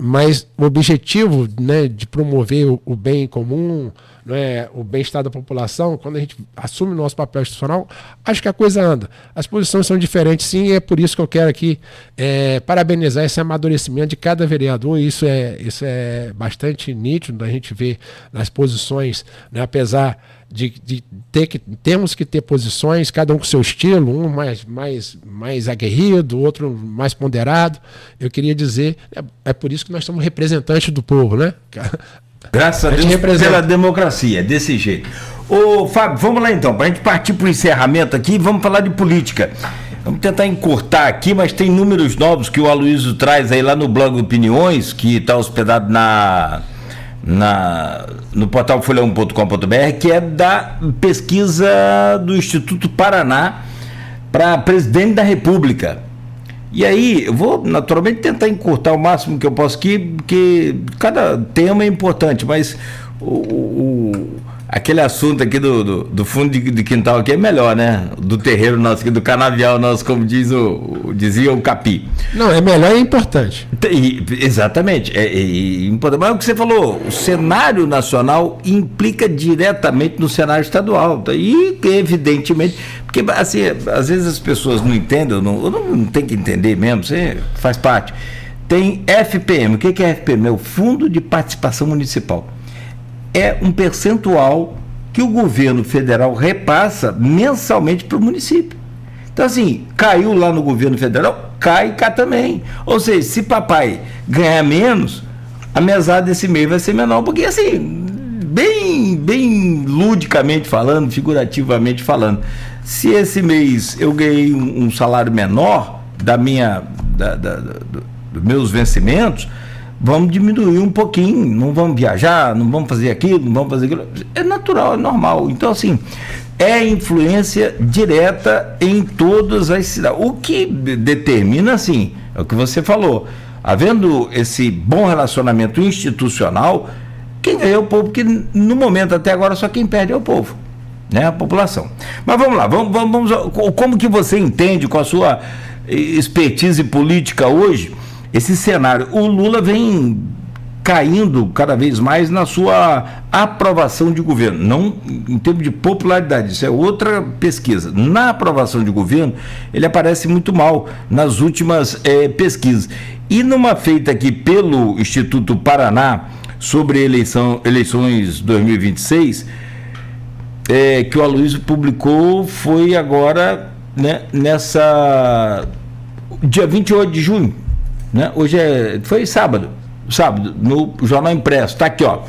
o objetivo, né, de promover o bem comum, né, o bem-estar da população, quando a gente assume o nosso papel institucional, acho que a coisa anda. As posições são diferentes, sim, e é por isso que eu quero aqui parabenizar esse amadurecimento de cada vereador. Isso é bastante nítido, a gente vê nas posições, né, apesar de temos que ter posições, cada um com seu estilo, um mais aguerrido, outro mais ponderado. Eu queria dizer, é por isso que nós somos representantes do povo, né? Graças a Deus pela democracia, desse jeito. Ô, Fábio, vamos lá então, para a gente partir para o encerramento aqui, vamos falar de política. Vamos tentar encurtar aqui, mas tem números novos que o Aloysio traz aí lá no blog Opiniões, que está hospedado no portal folha1.com.br, que é da pesquisa do Instituto Paraná para presidente da República. E aí, eu vou naturalmente tentar encurtar o máximo que eu posso aqui, porque cada tema é importante, mas aquele assunto aqui do fundo de quintal aqui é melhor, né? Do terreiro nosso aqui, do canavial nosso, como dizia o Capi. Não, é melhor e é importante. Exatamente, é importante. Mas é o que você falou, o cenário nacional implica diretamente no cenário estadual. E, evidentemente, porque assim, às vezes as pessoas não entendem, não tem que entender mesmo, você faz parte. Tem FPM. O que é FPM? É o Fundo de Participação Municipal. É um percentual que o governo federal repassa mensalmente para o município. Então, assim, caiu lá no governo federal, cai cá também. Ou seja, se papai ganhar menos, a mesada desse mês vai ser menor, porque, assim, bem ludicamente falando, figurativamente falando, se esse mês eu ganhei um salário menor dos meus vencimentos, vamos diminuir um pouquinho, não vamos viajar, não vamos fazer aquilo, não vamos fazer aquilo. É natural, é normal. Então, assim, é influência direta em todas as cidades. O que determina, assim, é o que você falou, havendo esse bom relacionamento institucional, quem ganha é o povo, porque no momento até agora só quem perde é o povo, né? A população. Mas vamos lá, vamos como que você entende com a sua expertise política hoje esse cenário? O Lula vem caindo cada vez mais na sua aprovação de governo, não em termos de popularidade, isso é outra pesquisa. Na aprovação de governo, ele aparece muito mal nas últimas pesquisas. E numa feita aqui pelo Instituto Paraná sobre eleições 2026, que o Aloysio publicou, foi agora, né, nessa dia 28 de junho, né? Hoje foi sábado, no Jornal Impresso, tá aqui, ó.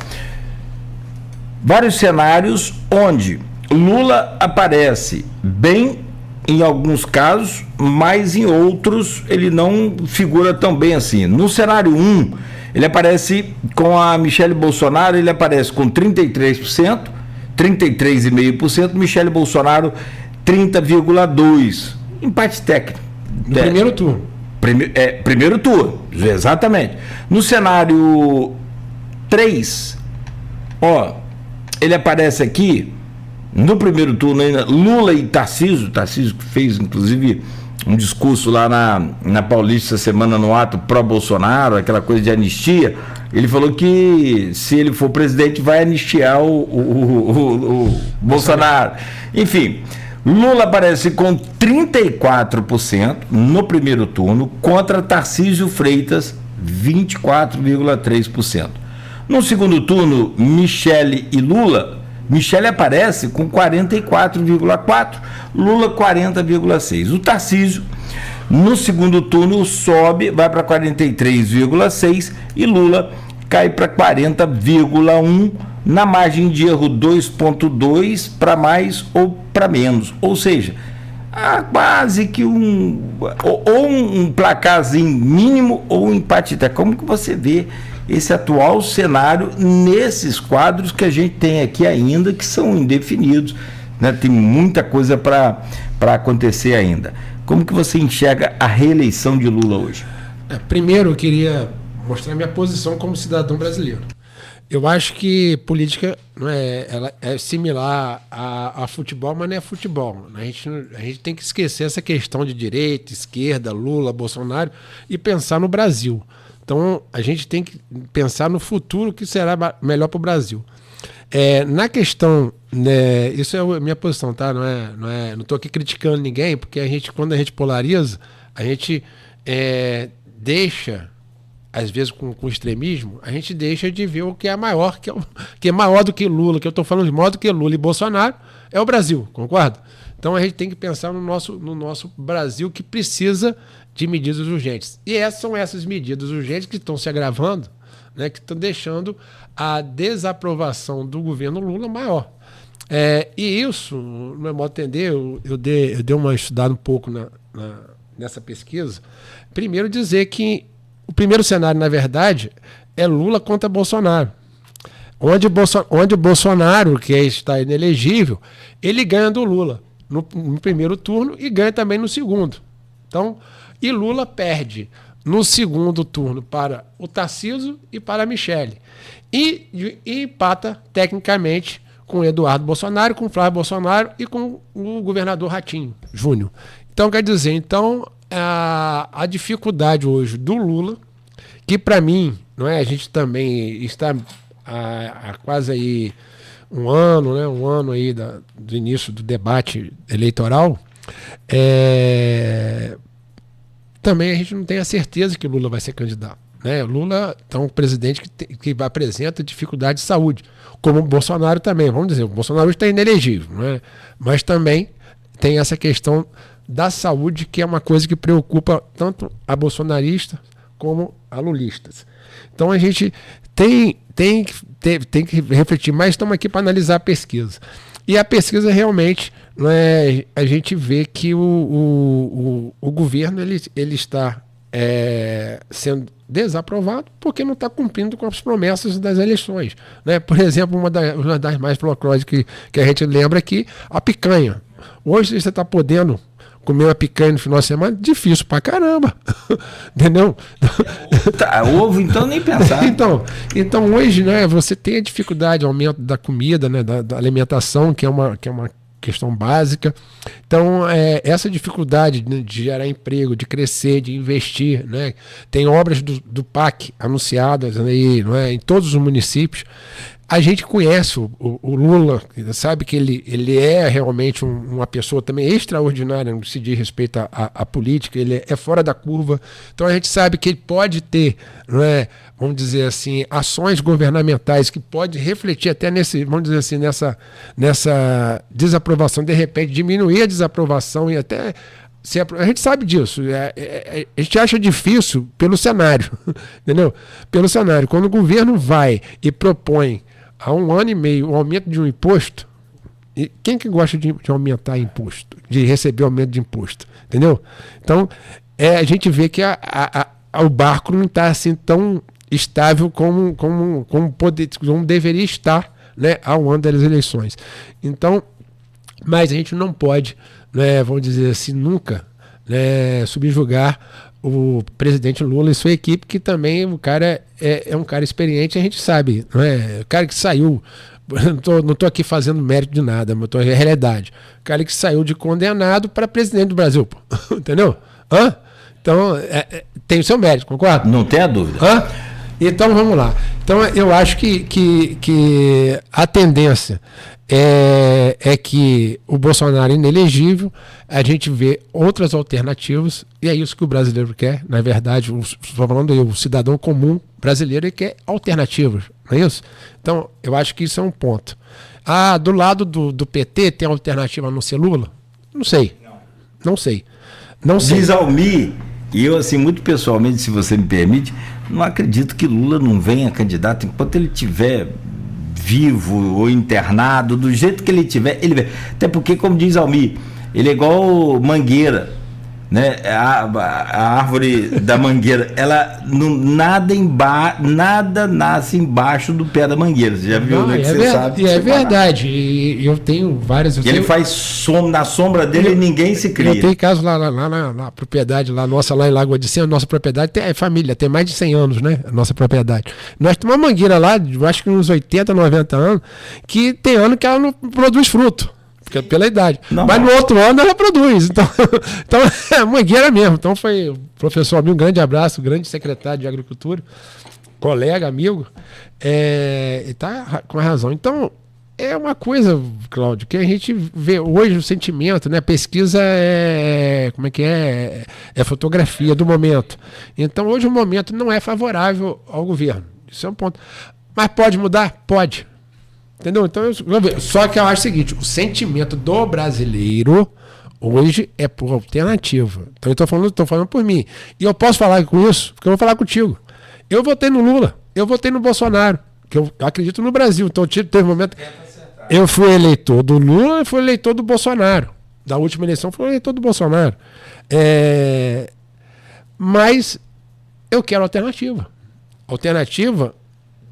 Vários cenários onde Lula aparece bem em alguns casos, mas em outros ele não figura tão bem assim. No cenário 1, ele aparece com a Michele Bolsonaro, ele aparece com 33%, 33,5%, Michele Bolsonaro 30,2%. Empate técnico. No primeiro turno. Primeiro turno, exatamente. No cenário 3, ele aparece aqui, no primeiro turno ainda, Lula e Tarcísio que fez inclusive um discurso lá na Paulista essa semana no ato pró-Bolsonaro, aquela coisa de anistia. Ele falou que se ele for presidente vai anistiar o Bolsonaro. Enfim, Lula aparece com 34% no primeiro turno contra Tarcísio Freitas, 24,3%. No segundo turno, Michele e Lula, Michele aparece com 44,4%, Lula 40,6%. O Tarcísio, no segundo turno, sobe, vai para 43,6% e Lula cai para 40,1%, na margem de erro 2,2 para mais ou para menos. Ou seja, há quase que um placarzinho mínimo ou um empate. Como que você vê esse atual cenário nesses quadros que a gente tem aqui ainda, que são indefinidos, né? Tem muita coisa para acontecer ainda. Como que você enxerga a reeleição de Lula hoje? Primeiro, eu queria mostrar minha posição como cidadão brasileiro. Eu acho que política ela é similar a futebol, mas não é futebol. A gente tem que esquecer essa questão de direita, esquerda, Lula, Bolsonaro e pensar no Brasil. Então, a gente tem que pensar no futuro que será melhor para o Brasil. Na questão, né, isso é a minha posição, tá? Não estou aqui criticando ninguém, porque quando a gente polariza, a gente deixa, às vezes com extremismo, a gente deixa de ver o que é maior, que é maior do que Lula, que eu estou falando de maior do que Lula e Bolsonaro, é o Brasil, concorda? Então a gente tem que pensar no nosso Brasil, que precisa de medidas urgentes. E são essas medidas urgentes que estão se agravando, né, que estão deixando a desaprovação do governo Lula maior. E isso, no meu modo de entender, eu dei uma estudada um pouco nessa pesquisa. Primeiro dizer que o primeiro cenário, na verdade, é Lula contra Bolsonaro. Onde o Bolsonaro, que está inelegível, ele ganha do Lula no primeiro turno e ganha também no segundo. Então, e Lula perde no segundo turno para o Tarcísio e para a Michele. E empata tecnicamente com o Eduardo Bolsonaro, com o Flávio Bolsonaro e com o governador Ratinho Júnior. Então, quer dizer, a dificuldade hoje do Lula, que para mim, não é, a gente também está há quase aí um ano aí do início do debate eleitoral, também a gente não tem a certeza que Lula vai ser candidato, né? Lula é um presidente que apresenta dificuldade de saúde, como o Bolsonaro também. Vamos dizer, o Bolsonaro está inelegível, né? Mas também tem essa questão da saúde, que é uma coisa que preocupa tanto a bolsonaristas como a lulistas. Então a gente tem que refletir, mas estamos aqui para analisar a pesquisa. E a pesquisa realmente, a gente vê que o governo ele está sendo desaprovado porque não está cumprindo com as promessas das eleições, né? Por exemplo, uma das mais folclóricas que a gente lembra aqui, a picanha. Hoje você está podendo comer uma picanha no final de semana, difícil pra caramba. Entendeu? Tá, ovo, então, nem pensar. Então hoje, né, você tem a dificuldade, aumento da comida, né, da alimentação, que é uma questão básica. Então, essa dificuldade, né, de gerar emprego, de crescer, de investir, né? Tem obras do PAC anunciadas aí, não é, em todos os municípios. A gente conhece o Lula, sabe que ele é realmente uma pessoa também extraordinária no que se diz respeito à política, ele é fora da curva. Então a gente sabe que ele pode ter, não é, vamos dizer assim, ações governamentais que pode refletir até vamos dizer assim, nessa desaprovação, de repente diminuir a desaprovação e até... A gente sabe disso, a gente acha difícil pelo cenário, entendeu? Pelo cenário. Quando o governo vai e propõe há 1 ano e meio o aumento de um imposto, e quem que gosta de aumentar imposto, de receber aumento de imposto, entendeu? Então, a gente vê que o barco não está assim tão estável como deveria estar, né, há 1 ano das eleições. Então, mas a gente não pode, né, vamos dizer assim, nunca, né, subjugar o presidente Lula e sua equipe, que também o cara é um cara experiente, a gente sabe, não é? O cara que saiu, não tô aqui fazendo mérito de nada, mas é realidade. O cara que saiu de condenado para presidente do Brasil, pô. Entendeu? Então, tem o seu mérito, concorda? Não tem a dúvida. Então, vamos lá. Então, eu acho que a tendência é que o Bolsonaro é inelegível, a gente vê outras alternativas, e é isso que o brasileiro quer, na verdade, estou falando o cidadão comum brasileiro, ele quer alternativas, não é isso? Então, eu acho que isso é um ponto. Do lado do PT, tem alternativa a não ser Lula? Não sei. Não sei. Diz Almir, e eu, assim, muito pessoalmente, se você me permite, não acredito que Lula não venha candidato enquanto ele tiver vivo ou internado, do jeito que ele tiver, ele vem. Até porque, como diz Almir, ele é igual mangueira, né? A árvore da mangueira, ela não, nada nasce embaixo do pé da mangueira. Você já viu, né? Você sabe. E é verdade. E eu tenho várias. Ele faz na sombra dele e ninguém se cria. Eu tenho caso lá na propriedade, lá em Lagoa de Cima, nossa propriedade é família, tem mais de 100 anos, né? A nossa propriedade. Nós temos uma mangueira lá, acho que uns 80, 90 anos, que tem ano que ela não produz fruto. Pela idade. Mas no outro ano ela produz. Então é mangueira mesmo. Então foi o professor amigo, um grande abraço, grande secretário de Agricultura, colega, amigo, e tá com razão. Então, é uma coisa, Cláudio, que a gente vê hoje o sentimento, né? Pesquisa é fotografia do momento. Então, hoje o momento não é favorável ao governo. Isso é um ponto. Mas pode mudar? Pode. Entendeu? Então, só que eu acho o seguinte, o sentimento do brasileiro hoje é por alternativa. Então eu estou falando por mim. E eu posso falar com isso, porque eu vou falar contigo. Eu votei no Lula, eu votei no Bolsonaro, que eu acredito no Brasil. Então teve um momento. Eu fui eleitor do Lula e fui eleitor do Bolsonaro. Da última eleição fui eleitor do Bolsonaro. Mas eu quero alternativa. Alternativa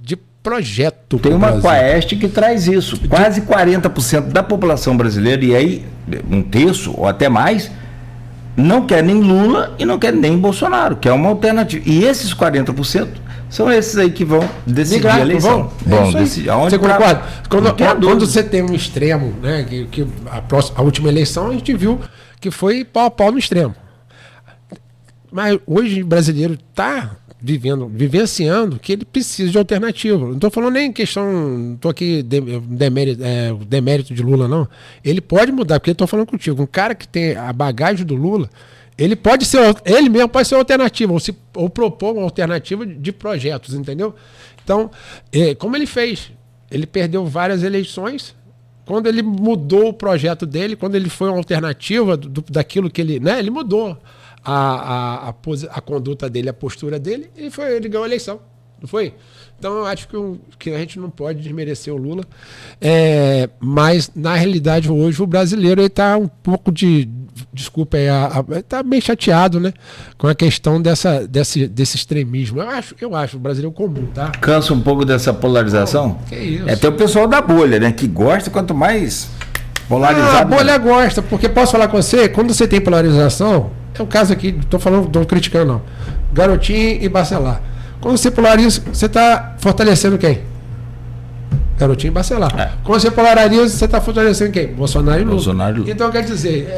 de projeto. Tem uma Quaest que traz isso. Quase 40% da população brasileira, e aí 1/3 ou até mais, não quer nem Lula e não quer nem Bolsonaro, que é uma alternativa. E esses 40% são esses aí que vão decidir a eleição. Vão decidir. Você concorda? Quando você tem um extremo, né, que a última eleição a gente viu que foi pau a pau no extremo. Mas hoje o brasileiro está vivenciando que ele precisa de alternativa. Não estou falando nem em questão, não estou aqui demérito de Lula, não. Ele pode mudar, porque eu estou falando contigo. Um cara que tem a bagagem do Lula, ele mesmo pode ser alternativa, ou propor uma alternativa de projetos, entendeu? Então, como ele fez? Ele perdeu várias eleições. Quando ele mudou o projeto dele, quando ele foi uma alternativa daquilo que ele... Né, ele mudou a conduta dele, a postura dele, e ele ganhou a eleição, não foi? Então eu acho que a gente não pode desmerecer o Lula, mas na realidade hoje o brasileiro está um pouco desculpa aí, tá bem chateado, né? Com a questão desse extremismo. Eu acho o brasileiro comum, tá? Cansa um pouco dessa polarização? Que isso? É até o pessoal da bolha, né? Que gosta quanto mais polarizado. A bolha gosta, porque posso falar com você, quando você tem polarização, é um caso aqui, tô criticando não, Garotinho e Bacelar. Quando você polariza, você tá fortalecendo quem? Garotinho e Bacelar. Quando você polariza, você está fortalecendo quem? Bolsonaro e Lula. Então, quer dizer,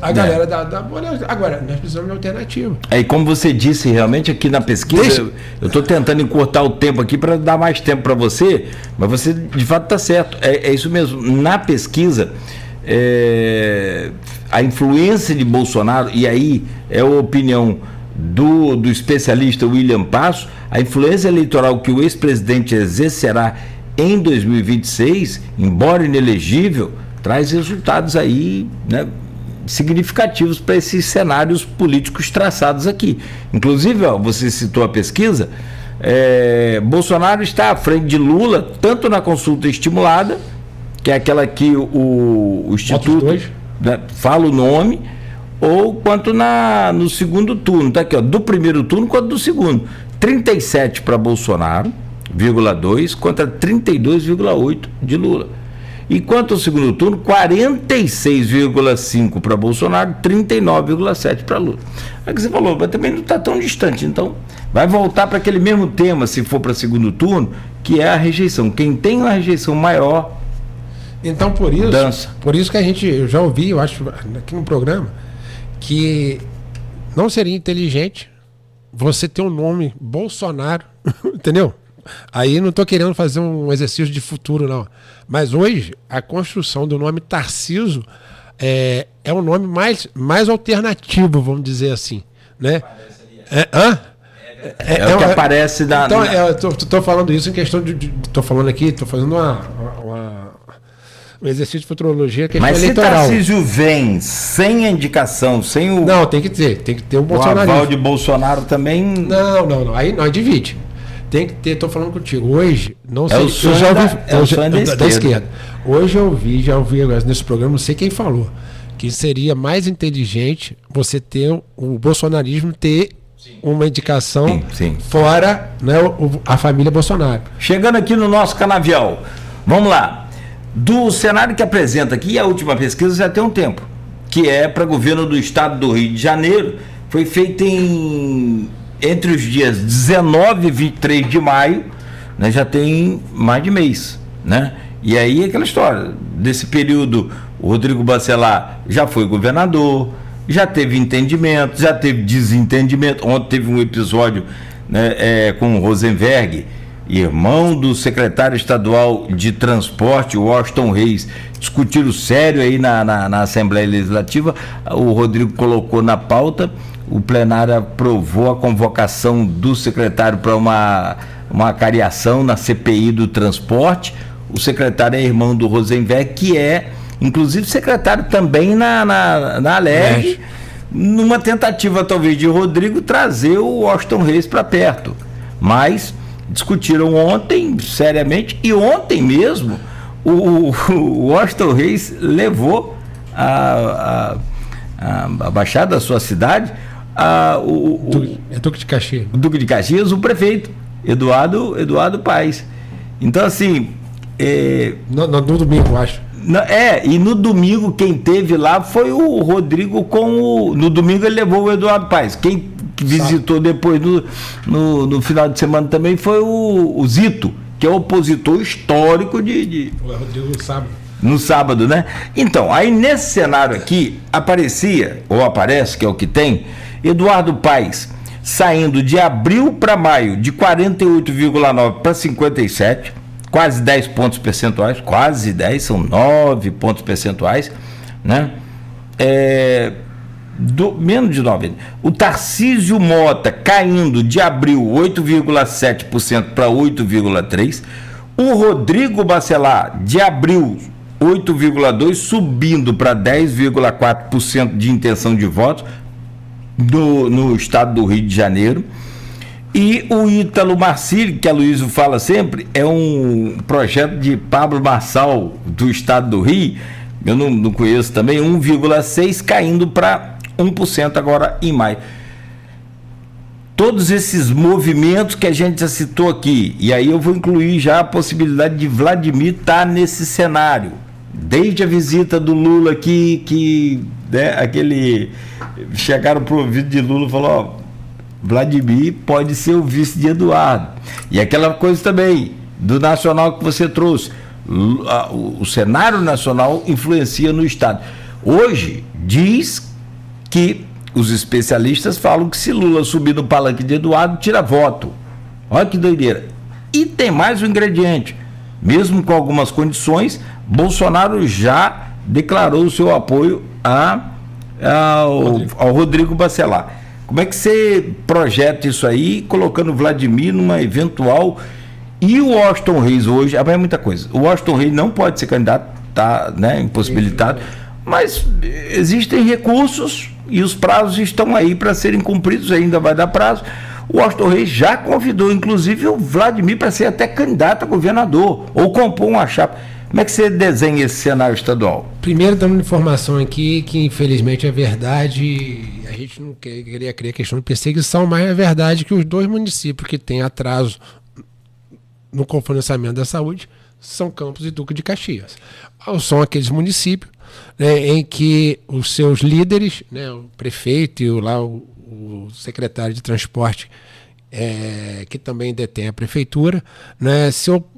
a galera da bolha. Agora, nós precisamos de alternativa. E como você disse, realmente, aqui na pesquisa, eu estou tentando encurtar o tempo aqui para dar mais tempo para você, mas você, de fato, está certo. É isso mesmo. Na pesquisa, a influência de Bolsonaro, e aí é a opinião do especialista William Passo, a influência eleitoral que o ex-presidente exercerá em 2026, embora inelegível, traz resultados aí, né, significativos para esses cenários políticos traçados aqui. Inclusive, você citou a pesquisa, Bolsonaro está à frente de Lula, tanto na consulta estimulada, que é aquela que o Instituto, né, fala o nome, ou quanto no segundo turno, tá aqui, ó, do primeiro turno quanto do segundo. 37 para Bolsonaro, 0,2 contra 32,8 de Lula. E quanto ao segundo turno, 46,5 para Bolsonaro, 39,7 para Lula. É o que você falou, mas também não está tão distante. Então, vai voltar para aquele mesmo tema, se for para segundo turno, que é a rejeição. Quem tem uma rejeição maior, então por isso, dança. Por isso que eu já ouvi, eu acho, aqui no programa, que não seria inteligente você ter um nome Bolsonaro, entendeu? Aí não estou querendo fazer um exercício de futuro, não. Mas hoje, a construção do nome Tarcísio é um nome mais alternativo, vamos dizer assim, né? O que aparece da... Então, eu estou falando isso em questão de... Estou falando aqui, estou fazendo um exercício de futurologia, questão eleitoral. Mas se Tarcísio vem sem a indicação, sem o... Não, tem que ter o Bolsonaro. O aval de Bolsonaro também... Não. Aí nós divide. Tem que ter, estou falando contigo. Hoje, não sei. O sonho da esquerda. Hoje já ouvi nesse programa, não sei quem falou, que seria mais inteligente você ter o bolsonarismo ter uma indicação fora, né, a família Bolsonaro. Chegando aqui no nosso canavial, vamos lá. Do cenário que apresenta aqui, a última pesquisa já tem um tempo, que é para governo do estado do Rio de Janeiro, foi feita entre os dias 19 e 23 de maio, né, já tem mais de mês, né? E aí aquela história, desse período, o Rodrigo Bacelar já foi governador, já teve entendimento, já teve desentendimento. Ontem teve um episódio, né, com o Rosenberg, irmão do secretário estadual de transporte, Washington Reis, discutiram sério aí na Assembleia Legislativa. O Rodrigo colocou na pauta, o plenário aprovou a convocação do secretário para uma cariação na CPI do transporte. O secretário é irmão do Rosenberg, que é inclusive secretário também na Alerj, numa tentativa talvez de Rodrigo trazer o Washington Reis para perto. Mas discutiram ontem seriamente, e ontem mesmo o Washington Reis levou a baixada da sua cidade Duque de Caxias. Duque de Caxias, o prefeito Eduardo Paes. Então assim, no domingo, acho. E no domingo quem teve lá foi o Rodrigo no domingo ele levou o Eduardo Paes. Quem visitou depois no final de semana também foi o Zito, que é opositor histórico de o Rodrigo no sábado, né? Então, aí nesse cenário aqui aparece, que é o que tem, Eduardo Paes saindo de abril para maio de 48,9 para 57, quase 10 pontos percentuais, quase 10, são 9 pontos percentuais, né? Menos de 9. O Tarcísio Mota caindo de abril 8,7% para 8,3%. O Rodrigo Bacelar de abril 8,2%, subindo para 10,4% de intenção de votos no estado do Rio de Janeiro. E o Ítalo Marcílio, que a Luísio fala sempre, é um projeto de Pablo Marçal do estado do Rio, eu não conheço também, 1,6% caindo para 1% agora em maio. Todos esses movimentos que a gente já citou aqui, e aí eu vou incluir já a possibilidade de Vladimir estar nesse cenário, desde a visita do Lula aqui, que né, chegaram pro ouvido de Lula e falaram, ó, Vladimir pode ser o vice de Eduardo. E aquela coisa também do nacional que você trouxe, o cenário nacional influencia no estado. Hoje diz que os especialistas falam que se Lula subir no palanque de Eduardo, tira voto. Olha que doideira. E tem mais um ingrediente. Mesmo com algumas condições, Bolsonaro já declarou o seu apoio ao Rodrigo Bacelar. Como é que você projeta isso aí, colocando Vladimir numa eventual... E o Washington Reis hoje, é muita coisa. O Washington Reis não pode ser candidato, está, né, impossibilitado, mas existem recursos e os prazos estão aí para serem cumpridos, ainda vai dar prazo. O Washington Reis já convidou, inclusive, o Vladimir para ser até candidato a governador, ou compor uma chapa. Como é que você desenha esse cenário estadual? Primeiro, dando informação aqui, que infelizmente é verdade, a gente não queria criar questão de perseguição, mas é verdade que os dois municípios que têm atraso no cofinanciamento da saúde são Campos e Duque de Caxias. São aqueles municípios, né, em que os seus líderes, né, o prefeito e o secretário de transporte, que também detém a prefeitura, né,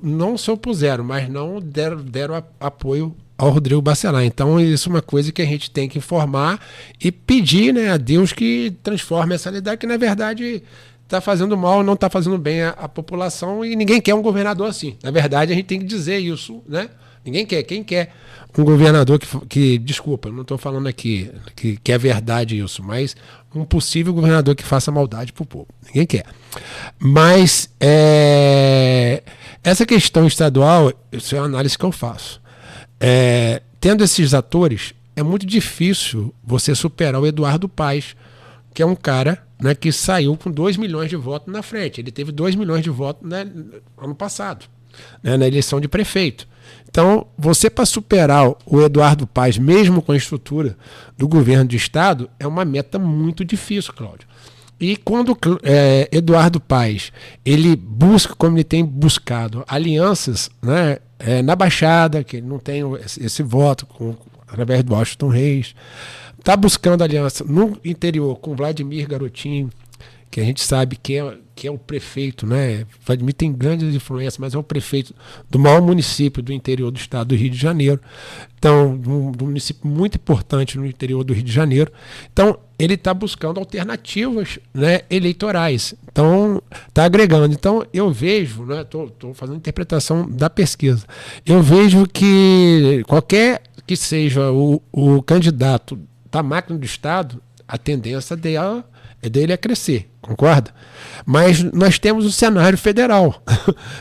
não se opuseram, mas não deram apoio ao Rodrigo Bacelar. Então isso é uma coisa que a gente tem que informar e pedir, né, a Deus que transforme essa realidade, que na verdade está fazendo mal, não está fazendo bem a população, e ninguém quer um governador assim. Na verdade, a gente tem que dizer isso, né? Ninguém quer. Quem quer um governador que desculpa, eu não estou falando aqui que é verdade isso, mas um possível governador que faça maldade para o povo. Ninguém quer. Mas essa questão estadual, isso é uma análise que eu faço. Tendo esses atores, é muito difícil você superar o Eduardo Paes, que é um cara, né, que saiu com 2 milhões de votos na frente. Ele teve 2 milhões de votos, né, ano passado, né, na eleição de prefeito. Então, você para superar o Eduardo Paes, mesmo com a estrutura do governo do estado, é uma meta muito difícil, Cláudio. E quando Eduardo Paes, ele busca, como ele tem buscado, alianças, né, na Baixada, que ele não tem esse voto através do Washington Reis, está buscando aliança no interior com Vladimir Garotinho, que a gente sabe que é o prefeito, né? Vladimir tem grandes influências, mas é o prefeito do maior município do interior do estado do Rio de Janeiro. Então, um município muito importante no interior do Rio de Janeiro. Então, ele está buscando alternativas, né, eleitorais. Então, está agregando. Então, eu vejo, né, estou fazendo interpretação da pesquisa, eu vejo que qualquer que seja o candidato da máquina do Estado, a tendência dele é crescer, concorda? Mas nós temos o cenário federal,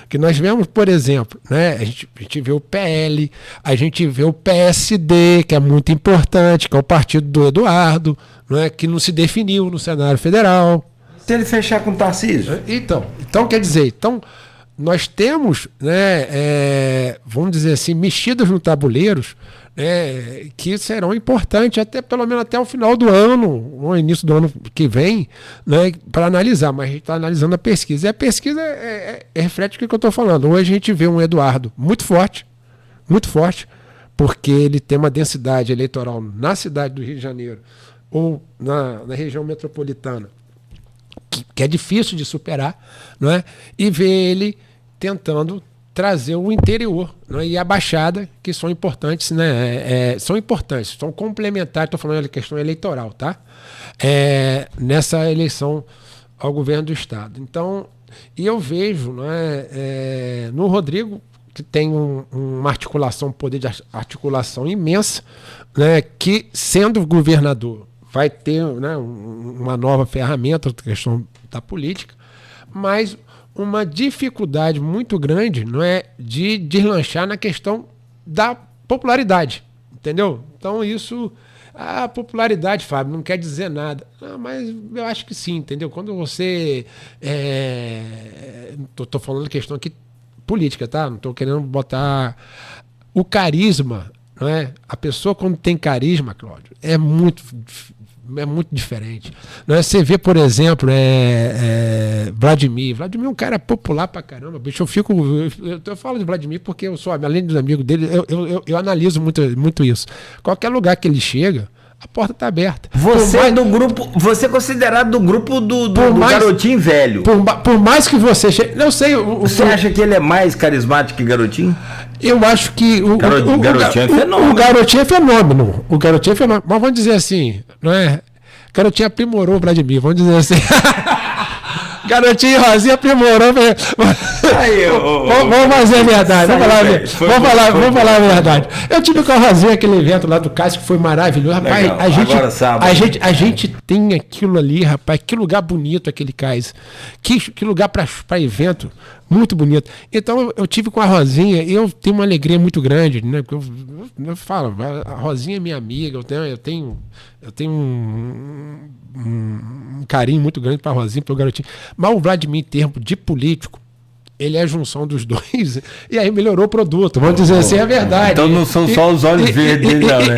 que nós vemos, por exemplo, né, a gente vê o PL, a gente vê o PSD, que é muito importante, que é o partido do Eduardo, né, que não se definiu no cenário federal. Se ele fechar com o Tarcísio? Então quer dizer, nós temos, né, vamos dizer assim, mexidas no tabuleiros, que serão importantes até pelo menos até o final do ano, ou início do ano que vem, né, para analisar. Mas a gente está analisando a pesquisa. E a pesquisa reflete o que eu estou falando. Hoje a gente vê um Eduardo muito forte, porque ele tem uma densidade eleitoral na cidade do Rio de Janeiro ou na região metropolitana, que é difícil de superar, não é? E ver ele tentando trazer o interior, né, e a Baixada, que são importantes, né, são complementares, estou falando da questão eleitoral, tá? Nessa eleição ao governo do estado. Então, e eu vejo, né, no Rodrigo, que tem uma articulação, um poder de articulação imensa, né, que sendo governador vai ter, né, uma nova ferramenta, outra questão da política, mas uma dificuldade muito grande, não é, de deslanchar na questão da popularidade, entendeu? Então isso, a popularidade, Fábio, não quer dizer nada, mas eu acho que sim, entendeu? Quando você, tô falando questão aqui política, tá? Não estou querendo botar o carisma, não é? A pessoa, quando tem carisma, Cláudio, é muito diferente. Não é? Você vê, por exemplo, Vladimir. Vladimir é um cara popular pra caramba, bicho. Eu falo de Vladimir porque eu sou, além dos amigos dele, eu analiso muito isso. Qualquer lugar que ele chega, a porta está aberta. Você é do grupo, você é considerado do grupo do garotinho velho. Por mais que você chegue, eu sei. Você acha que ele é mais carismático que garotinho? Eu acho que o garotinho é fenômeno. O garotinho é fenômeno. O garotinho é fenômeno. Mas vamos dizer assim, não é? O garotinho aprimorou o Vladimir, vamos dizer assim. Garotinho Rosinha aprimorou. Vamos fazer a verdade. Vamos falar a verdade. Eu tive com a Rosinha aquele evento lá do Cássio que foi maravilhoso. Rapaz, a gente tem aquilo ali, rapaz. Que lugar bonito aquele cais. Que lugar para evento. Muito bonito. Então eu tive com a Rosinha e eu tenho uma alegria muito grande, né? Porque eu falo, a Rosinha é minha amiga, eu tenho um carinho muito grande para a Rosinha, para o garotinho. Mas o Vladimir, em termos de político, ele é a junção dos dois e aí melhorou o produto, vamos dizer assim, é verdade. Então não são só os olhos verdes dele, não, né?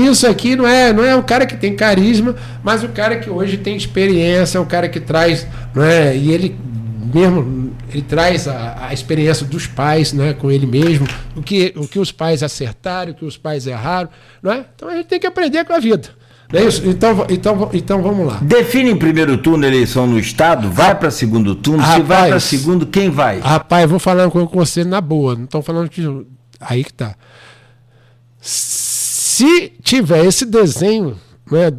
Isso aqui não é o cara que tem carisma, mas o cara que hoje tem experiência, o cara que traz, não é? E ele mesmo, ele traz a experiência dos pais, né, com ele mesmo, o que os pais acertaram, o que os pais erraram, não é? Então a gente tem que aprender com a vida. Não é isso? Então vamos lá. Define em primeiro turno a eleição no estado, vai para segundo turno, se vai para segundo, quem vai? Rapaz, eu vou falar com você na boa, não estão falando que... Aí que tá. Se tiver esse desenho, né,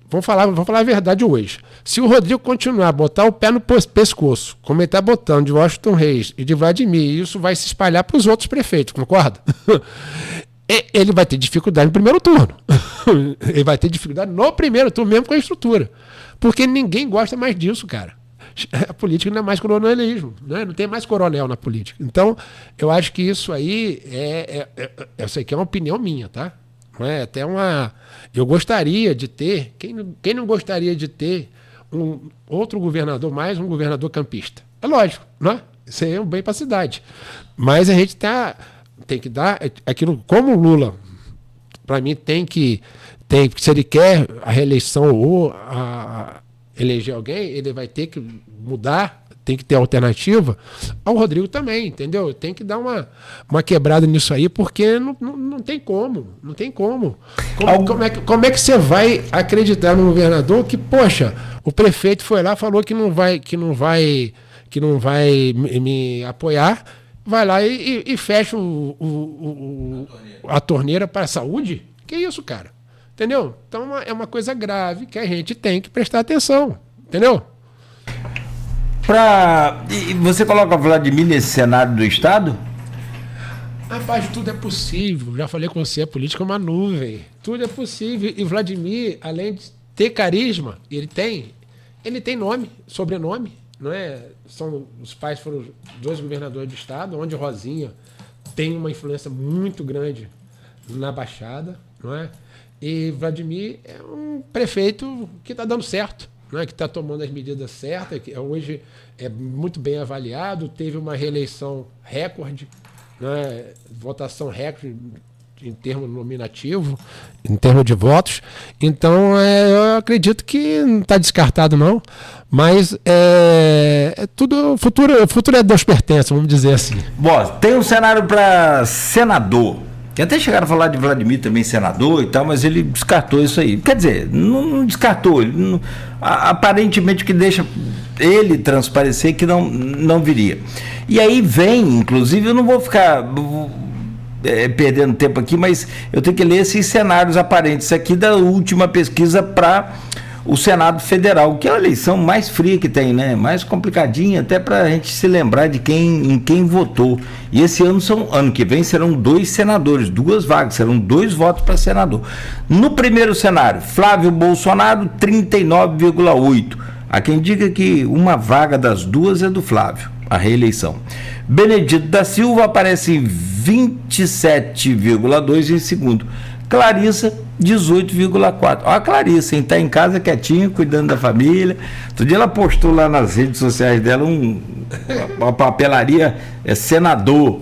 Vamos falar a verdade hoje. Se o Rodrigo continuar a botar o pé no pescoço, como ele está botando de Washington Reis e de Vladimir, isso vai se espalhar para os outros prefeitos, concorda? Ele vai ter dificuldade no primeiro turno. Ele vai ter dificuldade no primeiro turno, mesmo com a estrutura. Porque ninguém gosta mais disso, cara. A política não é mais coronelismo, né? Não tem mais coronel na política. Então, eu acho que isso aí eu sei que é uma opinião minha, tá? Não é até uma... Eu gostaria de ter... Quem não gostaria de ter outro governador, mais um governador campista? É lógico, não é? Isso aí é um bem para a cidade. Mas a gente tem que dar aquilo... Como o Lula, para mim, se ele quer a reeleição ou eleger alguém, ele vai ter que mudar, tem que ter alternativa. Ao Rodrigo também, entendeu? Tem que dar uma quebrada nisso aí, porque não tem como. Não tem como. Como é que você vai acreditar no governador que, poxa, o prefeito foi lá, falou que não vai me apoiar, vai lá e fecha a torneira para a saúde? Que isso, cara? Entendeu? Então é uma coisa grave que a gente tem que prestar atenção. Entendeu? E você coloca Vladimir nesse cenário do Estado? Rapaz, tudo é possível. Já falei com você, a política é uma nuvem. Tudo é possível. E Vladimir, além de ter carisma, ele tem nome, sobrenome. Não é? Os pais foram 2 governadores do Estado, onde Rosinha tem uma influência muito grande na Baixada. Não é? E Vladimir é um prefeito que está dando certo. Né, que está tomando as medidas certas, que hoje é muito bem avaliado, teve uma reeleição recorde, né, votação recorde em termos nominativo, em termos de votos. Então, eu acredito que não está descartado, não, mas tudo, o futuro é Deus pertence, vamos dizer assim. Bom, tem um cenário para senador. Até chegaram a falar de Vladimir também, senador e tal, mas ele descartou isso aí. Quer dizer, não descartou. Aparentemente o que deixa ele transparecer que não viria. E aí vem, inclusive, eu não vou ficar perdendo tempo aqui, mas eu tenho que ler esses cenários aparentes aqui da última pesquisa para o Senado Federal, que é a eleição mais fria que tem, né? Mais complicadinha, até para a gente se lembrar de em quem votou. E esse ano que vem serão 2 senadores, 2 vagas, serão 2 votos para senador. No primeiro cenário, Flávio Bolsonaro, 39,8%. Há quem diga que uma vaga das 2 é do Flávio, a reeleição. Benedito da Silva aparece em 27,2% em segundo. Clarissa, 18,4%. Ó, a Clarissa, hein? Tá em casa quietinha, cuidando da família. Outro dia ela postou lá nas redes sociais dela uma papelaria, senador,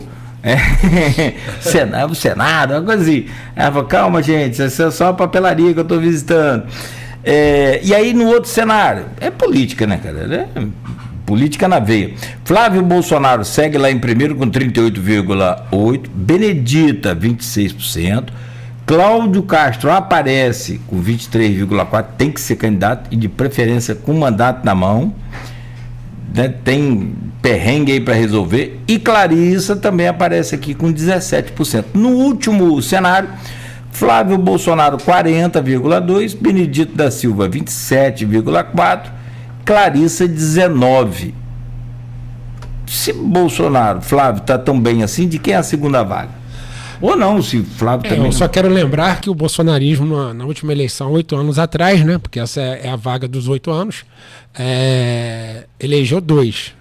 Senado, uma coisa assim. Ela falou, calma, gente, isso é só a papelaria que eu estou visitando. E aí, no outro cenário, é política, né, cara? Política na veia. Flávio Bolsonaro segue lá em primeiro com 38,8%, Benedita, 26%, Cláudio Castro aparece com 23,4%, tem que ser candidato e de preferência com mandato na mão, né? Tem perrengue aí para resolver, e Clarissa também aparece aqui com 17%. No último cenário, Flávio Bolsonaro 40,2%, Benedito da Silva 27,4%, Clarissa 19%. Se Bolsonaro, Flávio, está tão bem assim, de quem é a segunda vaga? Ou não, se Flávio também. Eu só quero lembrar que o bolsonarismo, na última eleição, 8 anos atrás, né? Porque essa é a vaga dos 8 anos, elegeu 2.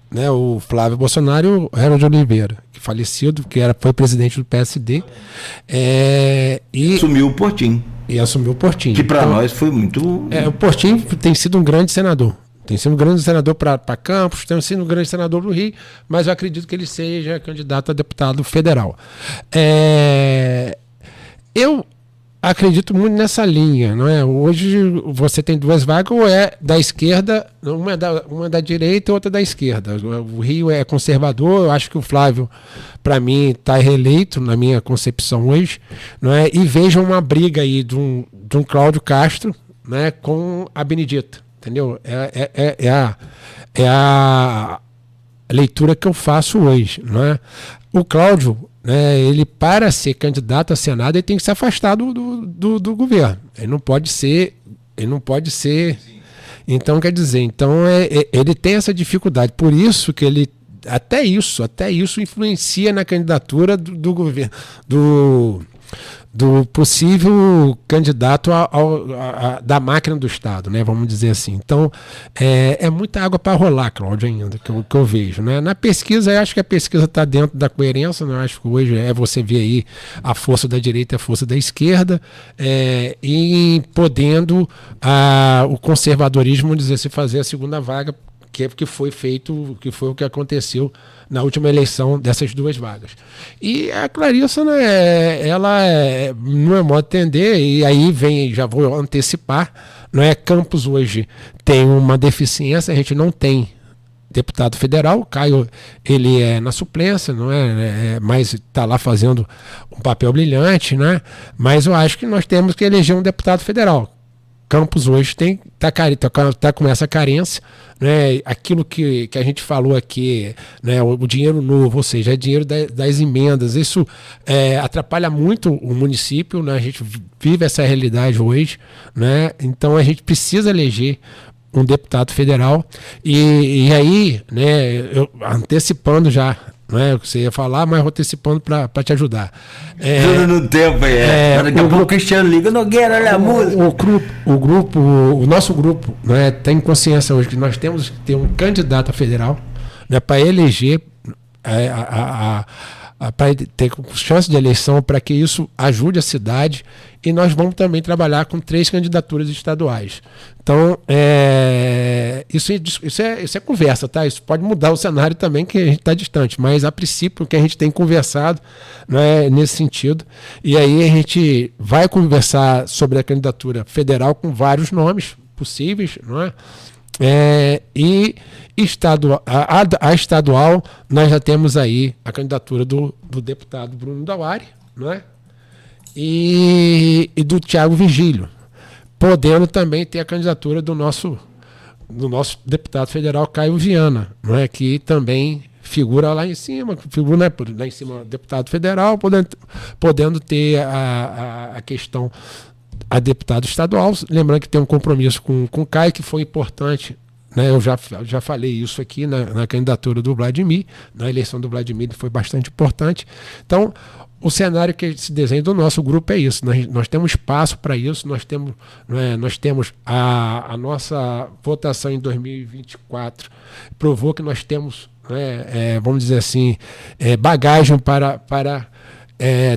Né, o Flávio Bolsonaro e o Harold Oliveira, que falecido, que foi presidente do PSD. E assumiu o Portinho. Que para nós foi muito. O Portinho tem sido um grande senador. Tem sido um grande senador para Campos, tem sido um grande senador do Rio, mas eu acredito que ele seja candidato a deputado federal. Eu acredito muito nessa linha, não é? Hoje você tem 2 vagas, ou é da esquerda, uma da direita e outra da esquerda. O Rio é conservador, eu acho que o Flávio, para mim, está reeleito, na minha concepção hoje, não é? E vejo uma briga aí de um Cláudio Castro, né, com a Benedita. Entendeu? É a leitura que eu faço hoje. Não é? O Cláudio, né, ele, para ser candidato a Senado, ele tem que se afastar do governo. Ele não pode ser. Então, quer dizer, ele tem essa dificuldade. Por isso que ele. Até isso influencia na candidatura do governo. Do possível candidato da máquina do Estado, né? Vamos dizer assim. Então, é muita água para rolar, Cláudio, ainda, que eu vejo. Né? Na pesquisa, eu acho que a pesquisa está dentro da coerência, né? Eu acho que hoje você vê aí a força da direita e a força da esquerda, e podendo o conservadorismo, dizer, se fazer a segunda vaga, que foi o que aconteceu na última eleição dessas 2 vagas. E a Clarissa, né, ela no meu modo de entender, e aí já vou antecipar, não é? Campos hoje tem uma deficiência, a gente não tem deputado federal, o Caio, ele é na suplência, não mas está lá fazendo um papel brilhante, né? Mas eu acho que nós temos que eleger um deputado federal. Campos hoje tá com essa carência, né? Aquilo que a gente falou aqui, né? O dinheiro novo, ou seja, é dinheiro das emendas, isso atrapalha muito o município, né? A gente vive essa realidade hoje, né? Então a gente precisa eleger um deputado federal, e aí, né, eu antecipando já, não é? Você ia falar, mas vou antecipando para te ajudar. Tudo no tempo aí. Daqui a pouco o Cristiano liga, Nogueira, olha a música. O nosso grupo, né, tem consciência hoje que nós temos que ter um candidato a federal, né, para eleger, para ter chance de eleição, para que isso ajude a cidade, e nós vamos também trabalhar com 3 candidaturas estaduais. Então, isso é conversa, tá? Isso pode mudar o cenário também, que a gente está distante, mas a princípio o que a gente tem conversado, né, nesse sentido, e aí a gente vai conversar sobre a candidatura federal com vários nomes possíveis, não é? E a estadual, nós já temos aí a candidatura do deputado Bruno Dauari, não é? E do Thiago Vigílio, podendo também ter a candidatura do nosso deputado federal Caio Viana, não é? Que também figura lá em cima, deputado federal, podendo ter a questão a deputado estadual. Lembrando que tem um compromisso com o Caio, que foi importante, né? Eu já falei isso aqui na candidatura do Vladimir, na eleição do Vladimir foi bastante importante. Então, o cenário que se desenha do nosso grupo é isso. Nós temos espaço para isso, nós temos a nossa votação em 2024 provou que nós temos, vamos dizer assim, bagagem para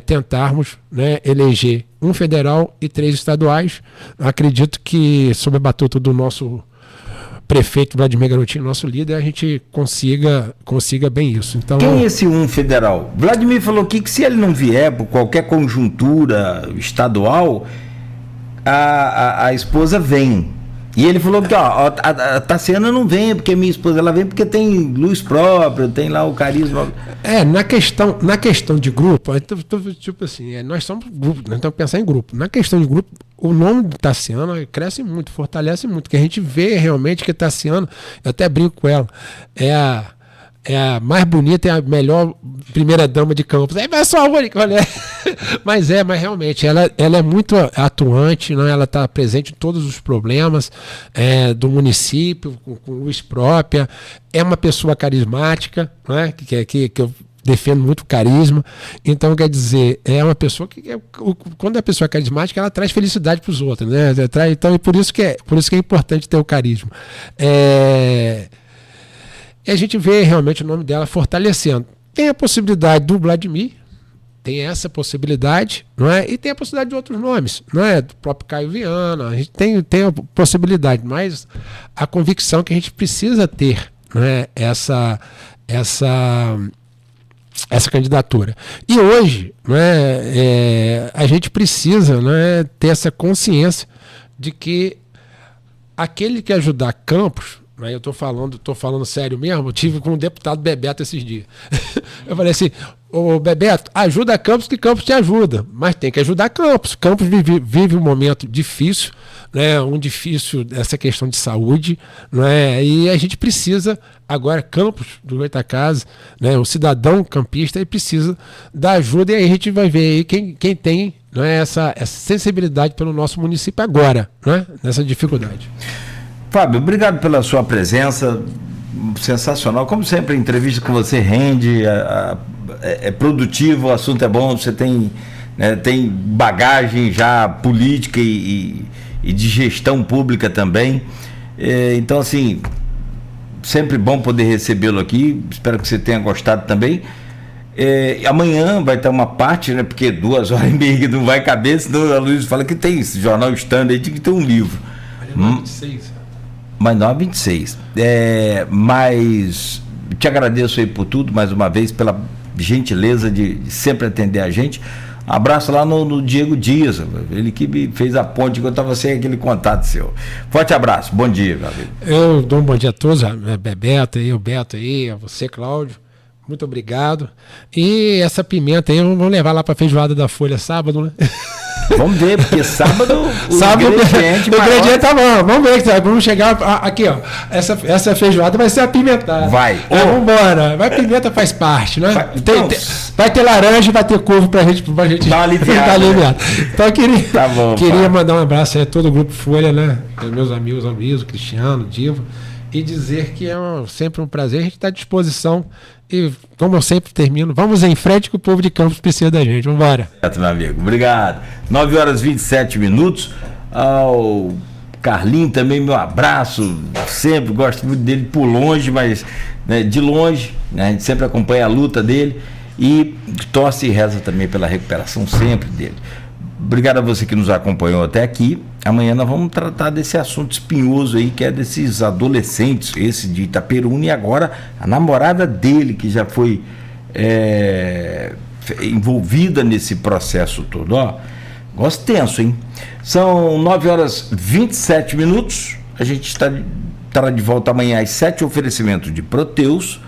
tentarmos, né, eleger um federal e 3 estaduais. Acredito que, sob a batuta do nosso prefeito Vladimir Garotinho, nosso líder, a gente consiga bem isso. Então, quem é esse federal? Vladimir falou aqui que se ele não vier por qualquer conjuntura estadual, a esposa vem. E ele falou que a Tassiana não vem, porque minha esposa ela vem porque tem luz própria, tem lá o carisma. Na questão de grupo, tipo assim, nós somos grupo, nós temos que pensar em grupo. Na questão de grupo, o nome de Tassiana cresce muito, fortalece muito, que a gente vê realmente que Tassiana, eu até brinco com ela, é a mais bonita e a melhor primeira dama de Campos. É só a única, né? Mas realmente, ela é muito atuante, né? Ela está presente em todos os problemas do município, com luz própria. É uma pessoa carismática, né? Que eu defendo muito o carisma. Então, quer dizer, é uma pessoa quando a pessoa é carismática, ela traz felicidade para os outros, né? Então, é por isso que é importante ter o carisma. E a gente vê realmente o nome dela fortalecendo. Tem a possibilidade do Vladimir, tem essa possibilidade, não é? E tem a possibilidade de outros nomes, não é? Do próprio Caio Viana, a gente tem a possibilidade, mas a convicção que a gente precisa ter, não é? Essa candidatura. E hoje, não é? A gente precisa, não é? Ter essa consciência de que aquele que ajudar Campos, eu estou falando sério mesmo, eu tive com o deputado Bebeto esses dias. Eu falei assim, ô Bebeto, ajuda Campos que Campos te ajuda, mas tem que ajudar Campos. Campos vive um momento difícil, né, essa questão de saúde, né, e a gente precisa, agora Campos do Goitacazes, né, o cidadão campista, ele precisa da ajuda, e aí a gente vai ver aí quem tem, né, essa sensibilidade pelo nosso município agora, né, nessa dificuldade. Fábio, obrigado pela sua presença, sensacional. Como sempre, a entrevista com você rende, é produtivo, o assunto é bom, você tem bagagem já política e de gestão pública também. Então, assim, sempre bom poder recebê-lo aqui, espero que você tenha gostado também. Amanhã vai ter uma parte, né, porque 2h30 que não vai caber, senão a Luiz fala que tem esse jornal stand aí, tem que ter um livro. Mas 9h26. Mas te agradeço aí por tudo, mais uma vez, pela gentileza de sempre atender a gente. Abraço lá no Diego Dias, ele que me fez a ponte que eu estava sem aquele contato seu. Forte abraço, bom dia, meu amigo. Eu dou um bom dia a todos, a Bebeto aí, o Beto aí, a você, Cláudio. Muito obrigado. E essa pimenta aí, vamos levar lá para a feijoada da Folha sábado, né? Vamos ver, porque sábado o ingrediente tá bom. Vamos ver, vamos chegar aqui, ó. Essa feijoada vai ser apimentada. Vai. Vamos embora. Mas pimenta faz parte, né? Vai ter laranja e vai ter couve pra gente dar aliviado. Então eu queria mandar um abraço aí a todo o Grupo Folha, né? Meus amigos, Cristiano, Diva. E dizer que é sempre um prazer, a gente está à disposição. E, como eu sempre termino, vamos em frente que o povo de Campos precisa da gente. Vamos embora. Certo, meu amigo. Obrigado. 9h27. Ao Carlinho também, meu abraço. Sempre gosto muito dele por longe, mas né, de longe, né, a gente sempre acompanha a luta dele e torce e reza também pela recuperação sempre dele. Obrigado a você que nos acompanhou até aqui. Amanhã nós vamos tratar desse assunto espinhoso aí, que é desses adolescentes, esse de Itaperuna, e agora a namorada dele, que já foi envolvida nesse processo todo. Gosto tenso, hein? São 9h27. A gente estará de volta amanhã às 7h, oferecimento de Proteus,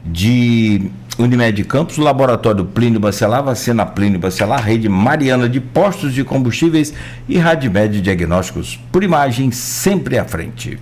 de Unimed Campos, Laboratório Plínio Bacelar, Vacina Plínio Bacelar, Rede Mariana de Postos de Combustíveis e Radmed Diagnósticos por Imagem, sempre à frente.